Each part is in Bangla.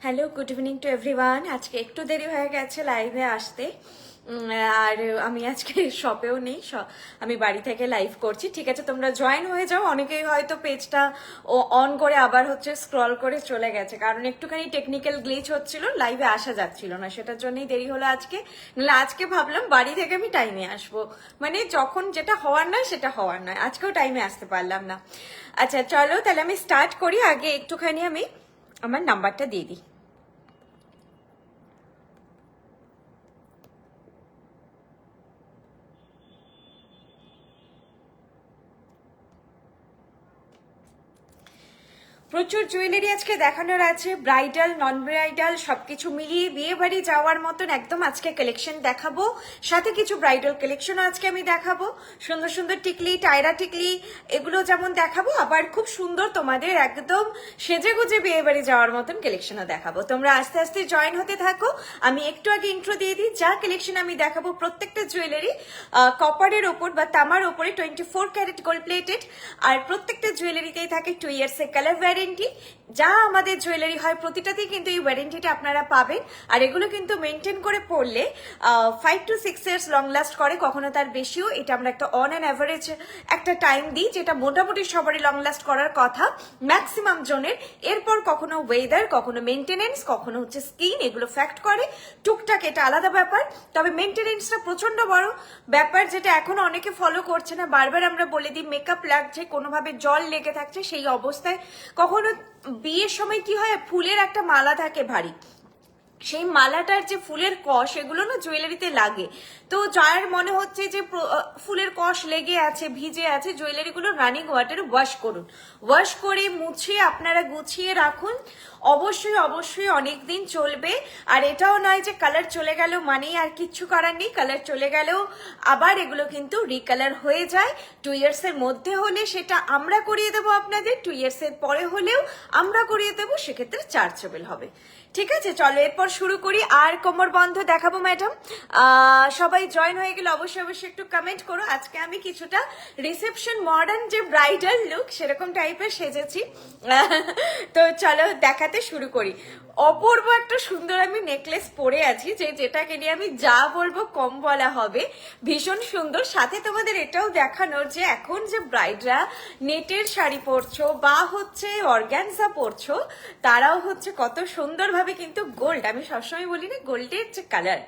Hello, good evening to everyone. আজকে একটু দেরি হয়ে গেছে লাইভে আসতে, আর আমি আজকে শপেও নেই, আমি বাড়ি থেকে লাইভ করছি। ঠিক আছে, তোমরা জয়েন হয়ে যাও। অনেকেই হয়তো পেজটা অন করে আবার স্ক্রল করে চলে গেছে, কারণ একটুখানি টেকনিক্যাল গ্লিচ হচ্ছিল, লাইভে আসা যাচ্ছিল না, সেটার জন্যই দেরি হলো আজকে। নাহলে আজকে ভাবলাম বাড়ি থেকে আমি টাইমে আসবো, মানে যখন যেটা হওয়ার নয় সেটা হওয়ার নয়। আজকেও টাইমে আসতে পারলাম না। আচ্ছা চলো তাহলে আমি স্টার্ট করি। আগে একটুখানি আমি আমার নাম্বারটা দিয়ে দিই। প্রচুর জুয়েলারি আজকে দেখানোর আছে, ব্রাইডাল নন ব্রাইডাল সবকিছু মিলিয়ে বিয়ে বাড়ি যাওয়ার মতন একদম আজকে কালেকশন দেখাবো। সাথে কিছু ব্রাইডাল কালেকশনও আজকে আমি দেখাবো। সুন্দর সুন্দর টিকলি, টায়রা টিকলি, এগুলো যেমন দেখাবো, আবার খুব সুন্দর তোমাদের একদম সেজে গুজে বিয়ে বাড়ি যাওয়ার মতন কালেকশনও দেখাবো। তোমরা আস্তে আস্তে জয়েন হতে থাকো। আমি একটু আগে ইন্ট্রো দিয়ে দিই। যা কালেকশন আমি দেখাবো প্রত্যেকটা জুয়েলারি কপারের ওপর বা তামার ওপরে 24 ক্যারেট গোল্ড প্লেটেড, আর প্রত্যেকটা জুয়েলারিতেই থাকে 2 ইয়ার্সের কালার ওয়ারেন্টি। যা আমাদের জুয়েলারি হয় প্রতিটাতেই কিন্তু এই ওয়ারেন্টিটা আপনারা পাবেন। আর এগুলো কিন্তু মেনটেন করে পড়লে 5 to 6 ইয়ার্স লং লাস্ট করে, কখনো তার বেশিও। এটা আমরা একটা অন অ্যান অ্যাভারেজ একটা টাইম দিই, যেটা মোটামুটি সবারই লং লাস্ট করার কথা ম্যাক্সিমাম জনের। এরপর কখনো ওয়েদার, কখনো মেনটেনেন্স, কখনো স্কিন, এগুলো ফ্যাক্ট করে। টুকটাক এটা আলাদা ব্যাপার, তবে মেনটেনেন্সটা প্রচন্ড বড় ব্যাপার, যেটা এখনো অনেকে ফলো করছে না। বারবার আমরা বলে দিই মেকআপ লাগছে, কোনোভাবে জল লেগে থাকছে, সেই অবস্থায় কখনো বিয়ের সময় কি হয়, ফুলের একটা মালা থাকে ভারী, সেই মালাটার যে ফুলের কষ, এগুলো না জুয়েলারিতে লাগে। তো যার মনে হচ্ছে যে ফুলের কষ লেগে আছে, ভিজে আছে, জুয়েলারিগুলো রানিং ওয়াটারে ওয়াশ করুন। ওয়াশ করে মুছে আপনারা গুছিয়ে রাখুন। অবশ্যই অবশ্যই অনেক দিন চলবে। আর এটাও নয় যে কালার চলে গেল মানেই আর কিচ্ছু করার নেই। কালার চলে গেলেও আবার এগুলো কিন্তু রিকালার হয়ে যায়। 2 ইয়ার্সের মধ্যে হলে সেটা আমরা করিয়ে দেবো আপনাদের, 2 ইয়ার্সের পরে হলেও আমরা করিয়ে দেবো, সেক্ষেত্রে চার্জেবল হবে। ঠিক আছে, চলো এরপর শুরু করি। আর কোমর বন্ধ দেখাবো ম্যাডাম। সবাই জয়েন হয়ে গেলে অবশ্যই অবশ্যই একটু কমেন্ট করো। আজকে আমি কিছুটা রিসেপশন মডার্ন যে ব্রাইডাল লুক সেরকম টাইপের সেজেছি। তো চলো দেখাতে শুরু করি। অপূর্ব একটা সুন্দর আমি নেকলেস পরে আছি, যেটাকে নিয়ে আমি যা বলবো কম বলা হবে। ভীষণ সুন্দর। সাথে তোমাদের এটাও দেখানোর যে এখন যে ব্রাইডরা নেটের শাড়ি পরছো বা অর্গানজা পরছো, তারাও কত সুন্দরভাবে কিন্তু গোল্ড, আমি সবসময় বলি না, গোল্ডের যে কালার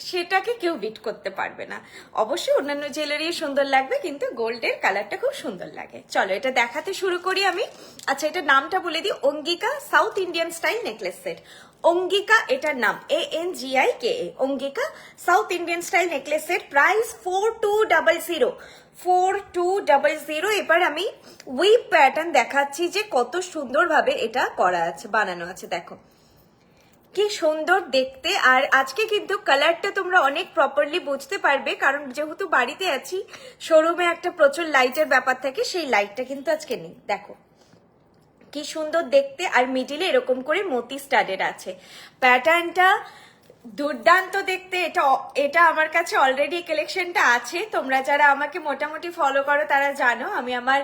সেটাকে কেউ বিট করতে পারবে না। অবশ্যই অন্যান্য জুয়েলারি সুন্দর লাগবে, কিন্তু গোল্ডের কালারটা খুব সুন্দর লাগে। চলো এটা দেখাতে শুরু করি আমি। আচ্ছা, এটার নামটা বলে দিই, Angika south Indian style necklace set. Angika এটার নাম, ANGIKA, Angika south Indian style necklace set. Price 4200, 4200। এবার আমি উইপ প্যাটার্ন দেখাচ্ছি যে কত সুন্দরভাবে এটা করা আছে, বানানো আছে। দেখো কি সুন্দর দেখতে। আর আজকে কিন্তু কালারটা তোমরা অনেক প্রপারলি বুঝতে পারবে, কারণ যেহেতু বাড়িতে আছি, শোরুমে একটা প্রচুর লাইটের ব্যাপার থাকে, সেই লাইটটা কিন্তু আজকে নেই। দেখো কি সুন্দর দেখতে। আর মিডিলে এরকম করে মতি স্টাডেড আছে। প্যাটার্নটা দুর্দান্ত দেখতে। এটা আমার কাছে অলরেডি কালেকশনটা আছে। তোমরা যারা আমাকে মোটামুটি ফলো করো তারা জানো, আমি আমার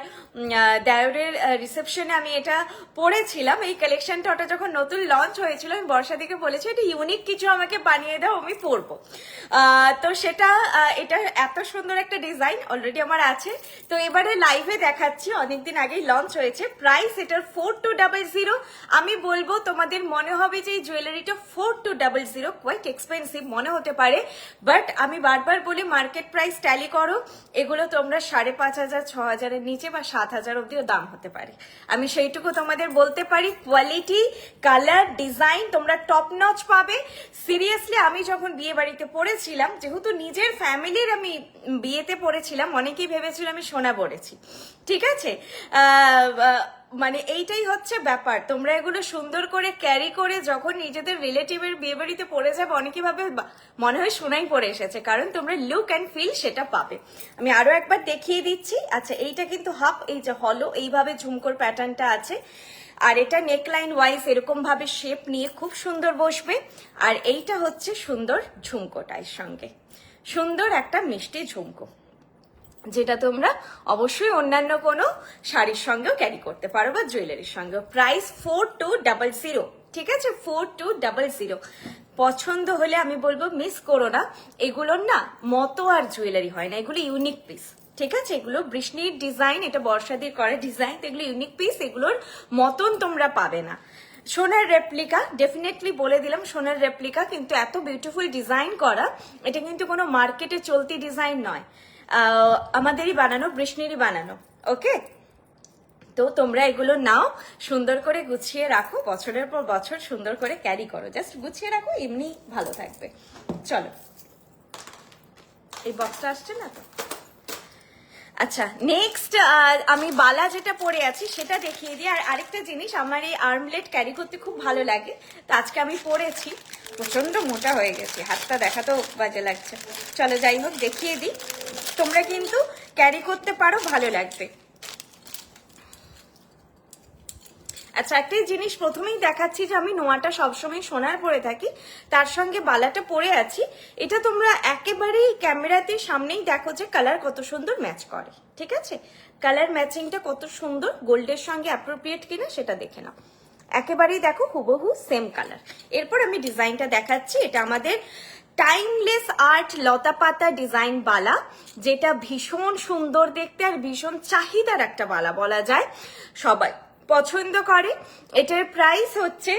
দেওরের রিসেপশনে আমি এটা পরেছিলাম এই কালেকশনটা। ওটা যখন নতুন লঞ্চ হয়েছিল, আমি বর্ষাদিকে বলেছি এটা ইউনিক কিছু আমাকে বানিয়ে দাও, আমি পরবো। তো সেটা এটা এত সুন্দর একটা ডিজাইন অলরেডি আমার আছে। তো এবারে লাইভে দেখাচ্ছি, অনেকদিন আগেই লঞ্চ হয়েছে। প্রাইস এটার 4200। আমি বলবো তোমাদের মনে হবে যে এই জুয়েলারিটা 4200 কোয়াইট এক্সপেন্সিভ মনে হতে পারে, বাট আমি বারবার বলি মার্কেট প্রাইস ট্যালি করো। এগুলো তোমরা 5500, 6000 এর নিচে বা 7000 অব্দিও দাম হতে পারে। আমি সেইটুকু তোমাদের বলতে পারি। কোয়ালিটি, কালার, ডিজাইন তোমরা টপ নচ পাবে। সিরিয়াসলি আমি যখন বিয়ে বাড়িতে পড়েছিলাম, যেহেতু নিজের ফ্যামিলির আমি বিয়েতে পড়েছিলাম, অনেকেই ভেবেছিল আমি সোনা পড়েছি। ঠিক আছে, মানে এইটাই হচ্ছে ব্যাপার। তোমরা এগুলো সুন্দর করে ক্যারি করে যখন নিজেদের রিলেটিভের বিয়ে বাড়িতে পড়ে যাবে, অনেকে ভাবে মনে হয় সোনাই পরে এসেছে, কারণ তোমরা লুক অ্যান্ড ফিল সেটা পাবে। আমি আরো একবার দেখিয়ে দিচ্ছি। আচ্ছা, এইটা কিন্তু হাফ, এই যে হলো এইভাবে ঝুমকোর প্যাটার্নটা আছে। আর এটা নেকলাইন ওয়াইজ এরকম ভাবে শেপ নিয়ে খুব সুন্দর বসবে। আর এইটা সুন্দর ঝুমকোটা, এর সঙ্গে সুন্দর একটা মিষ্টি ঝুমকো, যেটা তোমরা অবশ্যই অন্যান্য কোনো শাড়ির সঙ্গেও ক্যারি করতে পারো বা জুয়েলারির সঙ্গেও। প্রাইস 4200। ঠিক আছে, 4200। পছন্দ হলে আমি বলবো মিস করো না, এগুলোর না মতো আর জুয়েলারি হয় না, এগুলো ইউনিক পিস। ঠিক আছে, এগুলো বৃষ্ণির ডিজাইন, এটা বর্ষাদির করা ডিজাইন, এগুলো ইউনিক পিস, এগুলোর মতন তোমরা পাবে না। সোনার রেপ্লিকা, ডেফিনেটলি বলে দিলাম সোনার রেপ্লিকা, কিন্তু এত বিউটিফুল ডিজাইন করা, এটা কিন্তু কোনো মার্কেটে চলতি ডিজাইন নয়, আমাদেরই বানানো, বৃষ্ণিরই বানানো। ওকে, তো তোমরা এগুলো নাও, সুন্দর করে গুছিয়ে রাখো, বছরের পর বছর সুন্দর করে ক্যারি করো, জাস্ট গুছিয়ে রাখো, এমনি ভালো থাকবে। চলো, এই বক্সটা আসছে না তো? আচ্ছা, নেক্সট আমি বালা যেটা পরে আছি সেটা দেখিয়ে দিই। আর আরেকটা জিনিস, আমার এই আর্মলেট ক্যারি করতে খুব ভালো লাগে, তো আজকে আমি পরেছি, প্রচন্ড মোটা হয়ে গেছে, হাতটা দেখাতেও বাজে লাগছে। চলো যাই হোক, দেখিয়ে দিই, তোমরা কিন্তু ক্যারি করতে পারো, ভালো লাগবে। আচ্ছা, একটাই জিনিস প্রথমেই দেখাচ্ছি যে আমি নোয়াটা সবসময় সোনার পরে থাকি, তার সঙ্গে বালাটা পরে আছি, এটা তোমরা একেবারেই ক্যামেরাতে সামনেই দেখো যে কালার কত সুন্দর ম্যাচ করে। ঠিক আছে, কালার ম্যাচিংটা কত সুন্দর, গোল্ডের সঙ্গে অ্যাপ্রোপ্রিয়েট কিনা সেটা দেখে নাও, একেবারেই দেখো হুবহু সেম কালার। এরপর আমি ডিজাইনটা দেখাচ্ছি, এটা আমাদের টাইমলেস আর্ট লতা পাতা ডিজাইন বালা, যেটা ভীষণ সুন্দর দেখতে আর ভীষণ চাহিদার একটা বালা বলা যায়, সবাই পছন্দ করে। এটার প্রাইস হচ্ছে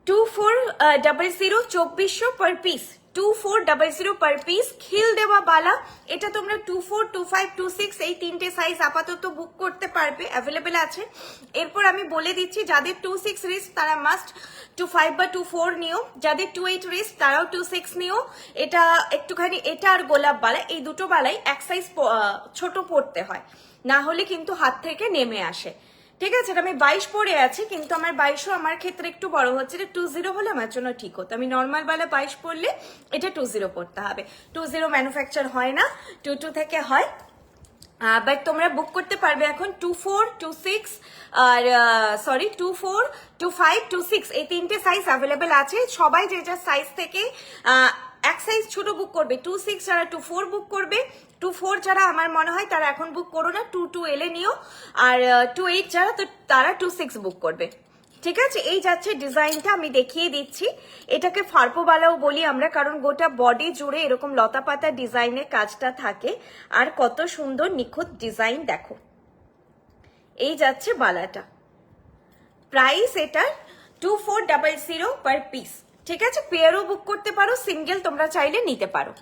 2400, 2400 পার পিস, 2400 পার পিস, খিল দেওয়া বালা। এটা তোমরা 24, 25, 26 এই তিনটে সাইজ আপাতত বুক করতে পারবে, অ্যাভেলেবেল আছে। এরপর আমি বলে দিচ্ছি, যাদের 26 রিস্ট তারা মাস্ট 25 বা 24 নিও, যাদের 28 রিস্ট তারাও 26 নিও। এটা একটুখানি, এটা আর গোলাপ বালা, এই দুটো বালাই এক সাইজ ছোট পড়তে হয়, না হলে কিন্তু হাত থেকে নেমে আসে। ঠিক আছে, আমি 22 পরে আছি, কিন্তু আমার 22ও আমার ক্ষেত্রে একটু বড় হচ্ছে, 20 হলে আমার জন্য ঠিক হতো। আমি নর্মাল বেলা 22 পরলে এটা 20 পড়তে হবে, 20 ম্যানুফ্যাকচার হয় না, 22 থেকে হয়। বাট তোমরা বুক করতে পারবে এখন 24, 26 আর 24, 25, 26 এই তিনটে সাইজ অ্যাভেলেবেল আছে। সবাই যে যার সাইজ থেকে এক সাইজ ছোট বুক করবে, 26 যারা 24 বুক করবে, 24 যারা আমার মনে হয় তারা এখন বুক করো না, 22 এলে নিও, আর 28 যারা তো তারা 26 বুক করবে। ঠিক আছে, এই যাচ্ছে ডিজাইনটা, আমি দেখিয়ে দিচ্ছি। এটাকে ফার্পোবালাও বলি আমরা, কারণ গোটা বডি জুড়ে এরকম লতা পাতা ডিজাইনের কাজটা থাকে, আর কত সুন্দর নিখুঁত ডিজাইন দেখো। এই যাচ্ছে বালাটা, প্রাইস এটার 2400 পার পিস। ঠিক আছে, পেয়ারও বুক করতে পারো, সিঙ্গেল তোমরা চাইলে নিতে পারো।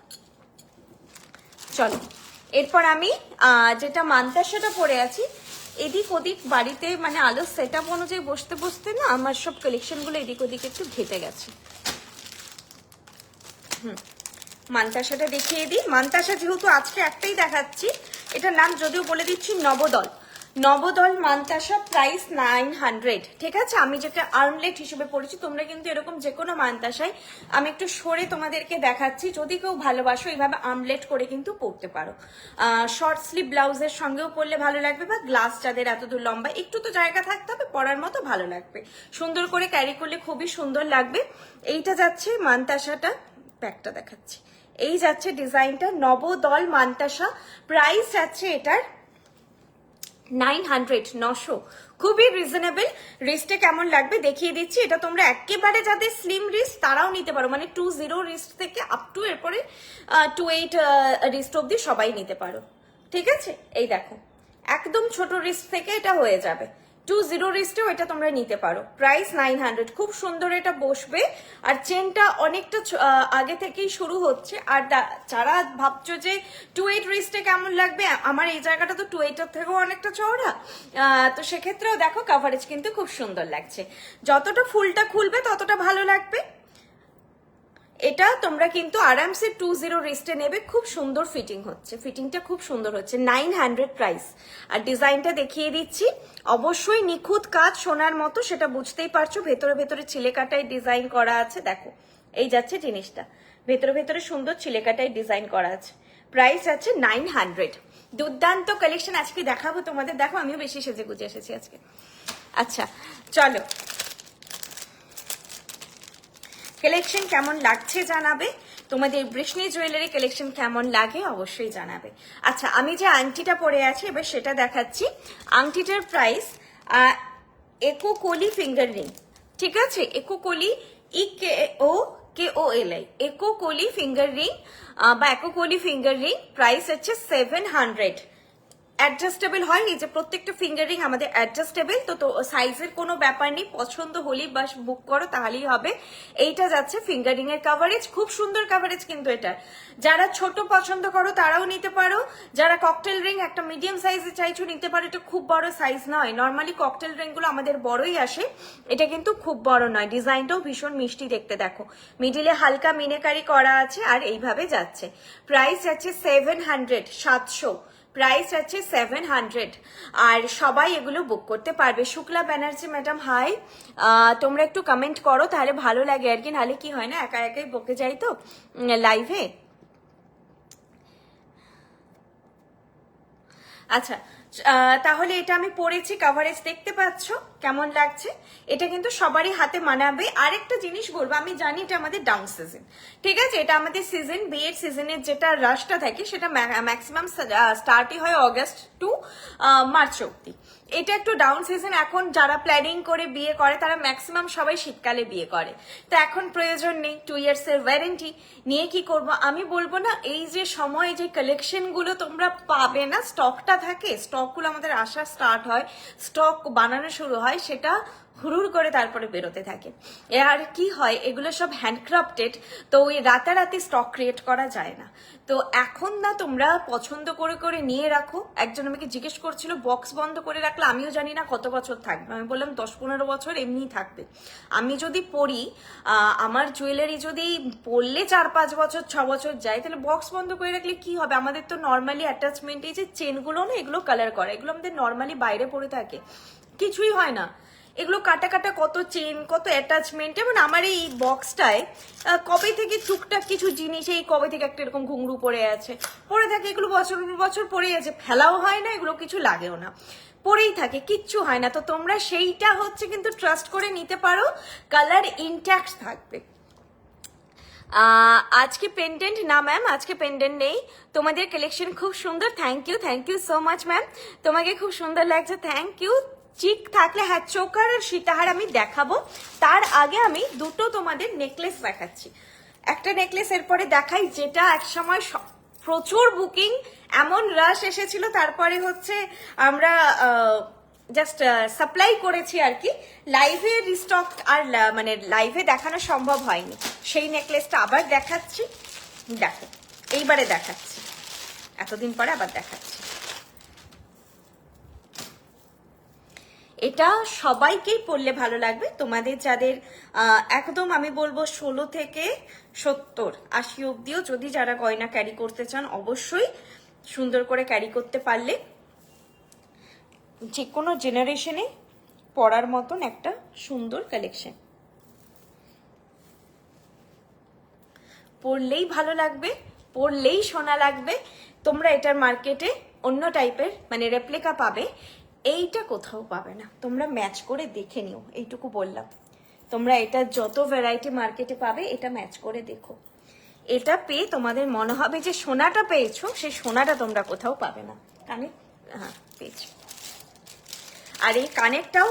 চলো, এরপর আমি যেটা মান্তাসাটা পরে আছি, এদিক ওদিক বাড়িতে মানে আলো সেট আপ অনুযায়ী বসতে বসতে না আমার সব কালেকশনগুলো এদিক ওদিক একটু ঘেটে গেছে। মান্তাসাটা দেখিয়ে দিই। মান্তাসা যেহেতু আজকে একটাই দেখাচ্ছি, এটার নাম যদিও বলে দিচ্ছি নবদল, নবদল মান্তাসা, প্রাইস 900। ঠিক আছে, আমি যেটা আর্মলেট হিসেবে পড়েছি, তোমরা কিন্তু এরকম যে কোনো মান্তাসায়, আমি একটু সরে তোমাদেরকে দেখাচ্ছি, যদি কেউ ভালোবাসো এইভাবে আর্মলেট করে কিন্তু পরতে পারো, শর্ট স্লিভ ব্লাউজের সঙ্গেও পরলে ভালো লাগবে, বা গ্লাস যাদের এত দূর লম্বা, একটু তো জায়গা থাকতে হবে, পরার মতো ভালো লাগবে, সুন্দর করে ক্যারি করলে খুবই সুন্দর লাগবে। এইটা যাচ্ছে মান্তাসাটা, প্যাকটা দেখাচ্ছি, এই যাচ্ছে ডিজাইনটা নবদল মান্তাসা, প্রাইস যাচ্ছে এটার 900, 900, খুবই রিজনেবল। রিস্টে কেমন লাগবে দেখিয়ে দিচ্ছি। এটা তোমরা একেবারে যাদের স্লিম রিস্ট তারাও নিতে পারো, মানে 20 রিস্ট থেকে আপ টু এরপরে 28 রিস্ট অব্দি সবাই নিতে পারো। ঠিক আছে, এই দেখো একদম ছোট রিস্ট থেকে এটা হয়ে যাবে, 20 রিস্টেও এটা তোমরা নিতে পারো, প্রাইস 900। খুব সুন্দর এটা বসবে, আর চেনটা অনেকটা আগে থেকেই শুরু হচ্ছে। আর যারা ভাবছো যে 28 রিস্টে কেমন লাগবে, আমার এই জায়গাটা তো 28 থেকেও অনেকটা চওড়া, তো সেক্ষেত্রেও দেখো কাভারেজ কিন্তু খুব সুন্দর লাগছে, যতটা ফুলটা খুলবে ততটা ভালো লাগবে। এটা তোমরা কিন্তু আরামসে 20 রিস্টে নেবে, খুব সুন্দর ফিটিং হচ্ছে, ফিটিংটা খুব সুন্দর হচ্ছে, 900 প্রাইস। আর ডিজাইনটা দেখিয়ে দিচ্ছি, অবশ্যই নিখুঁত কাজ সোনার মতো, সেটা বুঝতেই পারছো, ভেতরে ভেতরে ছিলেকাটায় ডিজাইন করা আছে, দেখো এই যাচ্ছে জিনিসটা, ভেতরে ভেতরে সুন্দর ছিলেকাটায় ডিজাইন করা আছে, প্রাইস আছে 900। দুর্দান্ত কালেকশন আজকে দেখাবো তোমাদের, দেখো আমিও বেশি সেজে গুজে এসেছি আজকে। আচ্ছা চলো, কালেকশন কেমন লাগছে জানাবে, তোমাদের বৃষ্ণি জুয়েলারি কালেকশন কেমন লাগে অবশ্যই জানাবে। আচ্ছা, আমি যে আংটিটা পরে আছি এবার সেটা দেখাচ্ছি। আংটিটার প্রাইস, একো কলি ফিঙ্গার রিং, ঠিক আছে, একোকলি EKOKOLI একোকলি ফিঙ্গার রিং বা একোকলি ফিঙ্গার রিং, প্রাইস হচ্ছে 700। অ্যাডজাস্টেবল হয়, এই যে প্রত্যেকটা ফিঙ্গারিং আমাদের অ্যাডজাস্টেবল, তো সাইজের কোনো ব্যাপার নেই, পছন্দ হলেই বাস বুক করো তাহলেই হবে। এইটা যাচ্ছে ফিঙ্গারিং এর কাভারেজ, খুব সুন্দর কাভারেজ কিন্তু এটা। যারা ছোট পছন্দ করো তারাও নিতে পারো, যারা ককটেল রিং একটা মিডিয়াম সাইজে চাইছো নিতে পারো। এটা খুব বড় সাইজ নয়, নর্মালি ককটেল রিং গুলো আমাদের বড়ই আসে, এটা কিন্তু খুব বড় নয়। ডিজাইনটাও ভীষণ মিষ্টি দেখতে, দেখো মিডিলে হালকা মিনেকারি করা আছে আর এইভাবে যাচ্ছে। প্রাইস যাচ্ছে 700, 700, প্রাইস আছে 700। আর সবাই এগুলো বুক করতে পারবে। শুক্লা ব্যানার্জি ম্যাডাম হাই, তোমরা একটু কমেন্ট করো তাহলে ভালো লাগে আর কি, নাহলে কি হয় না একা একাই বকে যাই তো লাইভে। আচ্ছা, তাহলে এটা আমি পরেছি, কাভারেজ দেখতে পাচ্ছ কেমন লাগছে। এটা কিন্তু সবারই হাতে মানাবে। আরেকটা জিনিস বলবো, আমি জানি এটা আমাদের ডাউন সিজন, ঠিক আছে, এটা আমাদের সিজন, বিয়ের সিজনের যেটা রাশটা থাকে সেটা ম্যাক্সিমাম স্টার্টই হয় অগস্ট টু মার্চ অব্দি। এটা একটু ডাউন সিজন। এখন যারা প্ল্যানিং করে বিয়ে করে তারা ম্যাক্সিমাম সবাই শীতকালে বিয়ে করে, তো এখন প্রয়োজন নেই। 2 years এর ওয়ারেন্টি নিয়ে কি করব আমি বলবো না। এই যে সময় যে কালেকশন গুলো তোমরা পাবে না, স্টকটা থাকে, স্টকগুলো আমাদের আসা স্টার্ট হয়, স্টক বানানো শুরু হয়, সেটা হুড়ুর করে তারপরে বেরোতে থাকে। আর কি হয়, এগুলো সব হ্যান্ডক্রাফটেড, তো ওই রাতারাতি স্টক ক্রিয়েট করা যায় না। তো এখন না তোমরা পছন্দ করে করে নিয়ে রাখো। একজন আমাকে জিজ্ঞেস করছিল বক্স বন্ধ করে রাখলে, আমিও জানি না কত বছর থাকবে। আমি বললাম 10-15 বছর এমনিই থাকবে। আমি যদি পরি, আমার জুয়েলারি যদি পরলে 4-5 বছর 6 বছর যায়, তাহলে বক্স বন্ধ করে রাখলে কি হবে? আমাদের তো নর্মালি অ্যাটাচমেন্ট, এই যে চেনগুলো না, এগুলো কালার করা, এগুলো আমাদের নর্মালি বাইরে পড়ে থাকে, কিছুই হয় না। এগুলো কাটা কাটা কত চেন, কত অ্যাটাচমেন্ট। এবং আমার এই বক্সটায় কবে থেকে টুকটাক কিছু জিনিস, এই কবে থেকে একটা এরকম ঘুঙরু পড়ে আছে, পড়ে থাকে, এগুলো বছর বছর পড়ে আছে, ফেলাও হয় না, এগুলো কিছু লাগেও না, পরেই থাকে, কিচ্ছু হয় না। তো তোমরা সেইটা হচ্ছে কিন্তু ট্রাস্ট করে নিতে পারো, কালার ইনট্যাক্ট থাকবে। আজকে পেন্ডেন্ট না ম্যাম, আজকে পেন্ডেন্ট নেই। তোমাদের কালেকশন খুব সুন্দর, thank you so much ma'am, তোমাকে খুব সুন্দর লাগছে, থ্যাংক ইউ। চিক থাকলে, হ্যাঁ চোকার আর সীতাহার আমি দেখাবো, তার আগে আমি দুটো তোমাদের নেকলেস দেখাচ্ছি। একটা নেকলেস এরপরে দেখাই, যেটা একসময় প্রচুর বুকিং, এমন রাশ এসেছিল, তারপরে হচ্ছে আমরা জাস্ট সাপ্লাই করেছি আর কি, লাইভে রিস্টক আর মানে লাইভে দেখানো সম্ভব হয়নি। সেই নেকলেসটা আবার দেখাচ্ছি, দেখো এইবারে দেখাচ্ছি, এতদিন পরে আবার দেখাচ্ছি। এটা সবাইকেই পরলে ভালো লাগবে, তোমাদের যাদের একদম আমি বলবো 16 থেকে 70 80 অব্দিও যদি যারা গয়না ক্যারি করতে চান, অবশ্যই সুন্দর করে ক্যারি করতে পারলে যে কোনো জেনারেশনে পরার মতন একটা সুন্দর কালেকশন, পরলেই ভালো লাগবে, পরলেই সোনা লাগবে। তোমরা এটার মার্কেটে অন্য টাইপের মানে রেপ্লিকা পাবে, এইটা কোথাও পাবে না। তোমরা ম্যাচ করে দেখে নিও, এইটুকু বললাম। তোমরা এটা যত ভ্যারাইটি মার্কেটে পাবে, এটা ম্যাচ করে দেখো। এটা পেয়ে তোমাদের মনে হবে যে সোনাটা পেয়েছো, সেই সোনাটা তোমরা কোথাও পাবে না। কানে, হ্যাঁ পেয়েছো। আর এই কানেরটাও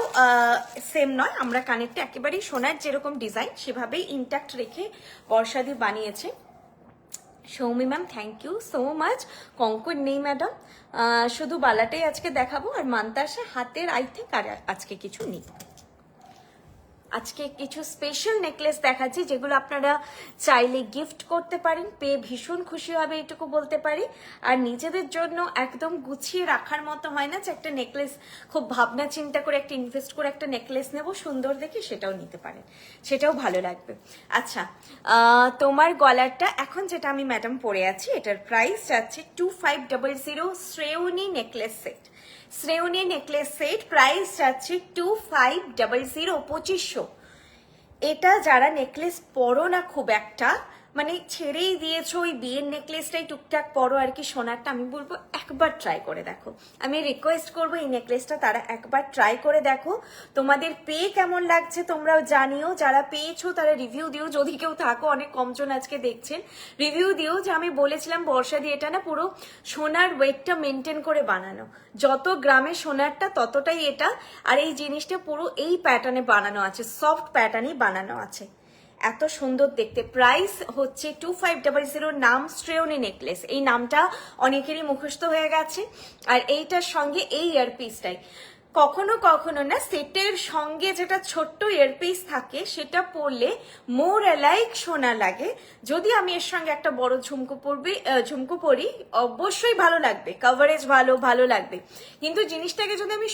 সেম নয়, আমরা কানেরটা একেবারেই সোনার যেরকম ডিজাইন সেভাবেই ইনট্যাক্ট রেখে বর্ষাদি বানিয়েছে। Soumi ma'am thank you so much. কঙ্কর নেই ম্যাডাম, শুধু বালাটাই আজকে দেখাবো, আর মান্তাসা হাতের আই থিঙ্ক আর আজকে কিছু নেই। আজকে কিছু স্পেশাল নেকলেস দেখাচ্ছি, যেগুলো আপনারা চাইলে গিফট করতে পারেন, পেয়ে ভীষণ খুশি হবে, এটুকু বলতে পারি। আর নিজেদের জন্য একদম গুছিয়ে রাখার মতো হয় না যে একটা নেকলেস খুব ভাবনা চিন্তা করে একটা ইনভেস্ট করে একটা নেকলেস নেব সুন্দর দেখে, সেটাও নিতে পারেন, সেটাও ভালো লাগবে। আচ্ছা, তোমার গলারটা এখন যেটা আমি ম্যাডাম পরে আছি, এটার প্রাইস যাচ্ছে 2500। Shreyoni necklace set, Shreyoni necklace set, price যাচ্ছে 2500, 2500। এটা যারা নেকলেস পরো না খুব একটা, মানে ছেড়েই দিয়েছো ওই বিয়ের নেকলেসটাই টুকটাক পরো আর কি, সোনারটা আমি বলবো একবার ট্রাই করে দেখো। আমি রিকোয়েস্ট করবো এই নেকলেসটা তারা একবার ট্রাই করে দেখো, তোমাদের পেয়ে কেমন লাগছে তোমরাও জানিও, যারা পেয়েছো তারা রিভিউ দিও, যদি কেউ থাকো, অনেক কমজন আজকে দেখছেন, রিভিউ দিও যে আমি বলেছিলাম বর্ষা দিয়ে এটা না পুরো সোনার ওয়েটটা মেনটেন করে বানানো, যত গ্রামে সোনারটা ততটাই এটা, আর এই জিনিসটা পুরো এই প্যাটার্নে বানানো আছে, সফট প্যাটার্নই বানানো আছে, এত সুন্দর দেখতে। প্রাইস হচ্ছে 2500, নাম শ্রেয়নী নেকলেস, এই নামটা অনেকেরই মুখস্থ হয়ে গেছে। আর এইটার সঙ্গে এই ইয়ারপিসটাই, কখনো কখনো না সেটের সঙ্গে যেটা ছোট্ট ইয়ারপিস থাকে সেটা পরলে মোর অ্যালাইক সোনা লাগে। যদি আমি এর সঙ্গে একটা বড় ঝুমকো পরি অবশ্যই ভালো লাগবে, কভারেজ ভালো লাগবে, কিন্তু জিনিসটাকে যদি আমি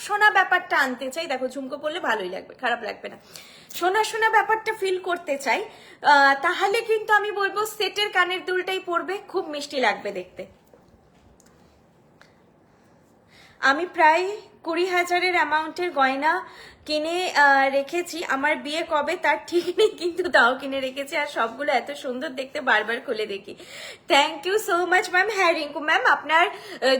সোনা ব্যাপারটা আনতে চাই, দেখো ঝুমকো পরলে ভালোই লাগবে, খারাপ লাগবে না, সোনা ব্যাপারটা ফিল করতে চাই, তাহলে কিন্তু আমি বলবো সেটের কানের দুলটাই পরবে, খুব মিষ্টি লাগবে দেখতে। আমি প্রায় 20,000-এর অ্যামাউন্টের গয়না কিনে রেখেছি, আমার বিয়ে কবে তার ঠিক নেই, কিন্তু তাও কিনে রেখেছি, আর সবগুলো এত সুন্দর দেখতে, বারবার খুলে দেখি। Thank you so much ma'am. হ্যাঁ রিঙ্কু ম্যাম, আপনার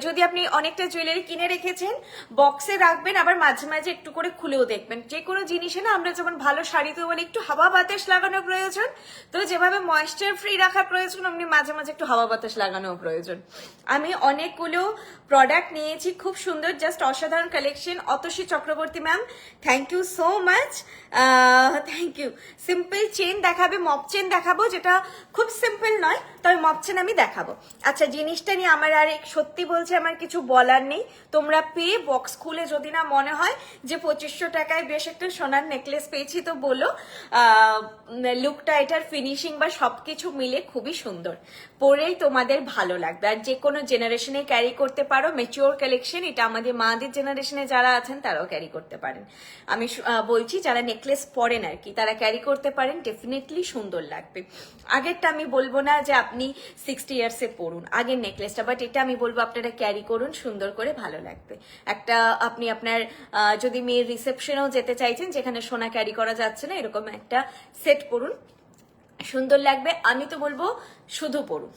যদি আপনি অনেকটা জুয়েলারি কিনে রেখেছেন বক্সে রাখবেন, আবার মাঝে মাঝে একটু করে খুলেও দেখবেন। যে কোনো জিনিসে না আমরা যেমন ভালো শাড়িতে বলে একটু হাওয়া বাতাস লাগানো প্রয়োজন, তো যেভাবে ময়েশ্চার ফ্রি রাখা প্রয়োজন অমনি মাঝে মাঝে একটু হাওয়া বাতাস লাগানো প্রয়োজন। আমি অনেকগুলো প্রোডাক্ট নিয়েছি, খুব সুন্দর, জাস্ট অসাধারণ collection. Atasi Chakraborty ma'am, thank you so much, thank you. Simple chain দেখাবে, মপ চেন দেখাবো, যেটা খুব সিম্পল নয়, তবে মপ চেন আমি দেখাবো। আচ্ছা, জিনিসটা নিয়ে আমার আর সত্যি বলছে আমার কিছু বলার নেই, তোমরা পেয়ে বক্স খুলে যদি না মনে হয় যে 2500 টাকায় বেশ একটা সোনার নেকলেস পেয়েছি, তো বলো। লুকটা, এটার ফিনিশিং বা সবকিছু মিলে খুবই সুন্দর, পরেই তোমাদের ভালো লাগবে, আর যে কোনো জেনারেশনে ক্যারি করতে পারো, ম্যাচিওর কালেকশন, এটা আমাদের মাদের জেনারেশনে যারা আছেন তারাও ক্যারি করতে পারেন। আমি বলছি যারা নেকলেস পরেন আর কি, তারা ক্যারি করতে পারেন, ডেফিনেটলি সুন্দর লাগবে। আগেরটা আমি বলবো না যে আপনি 60 ইয়ার্সে পরুন আগের নেকলেসটা, বাট এটা আমি বলবো আপনারা ক্যারি করুন, সুন্দর করে, ভালো লাগবে। একটা আপনি আপনার যদি মেয়ের রিসেপশনেও যেতে চাইছেন যেখানে সোনা ক্যারি করা যাচ্ছে না, এরকম একটা সেট পরুন, সুন্দর লাগবে। আমি তো বলবো শুধু পরুন,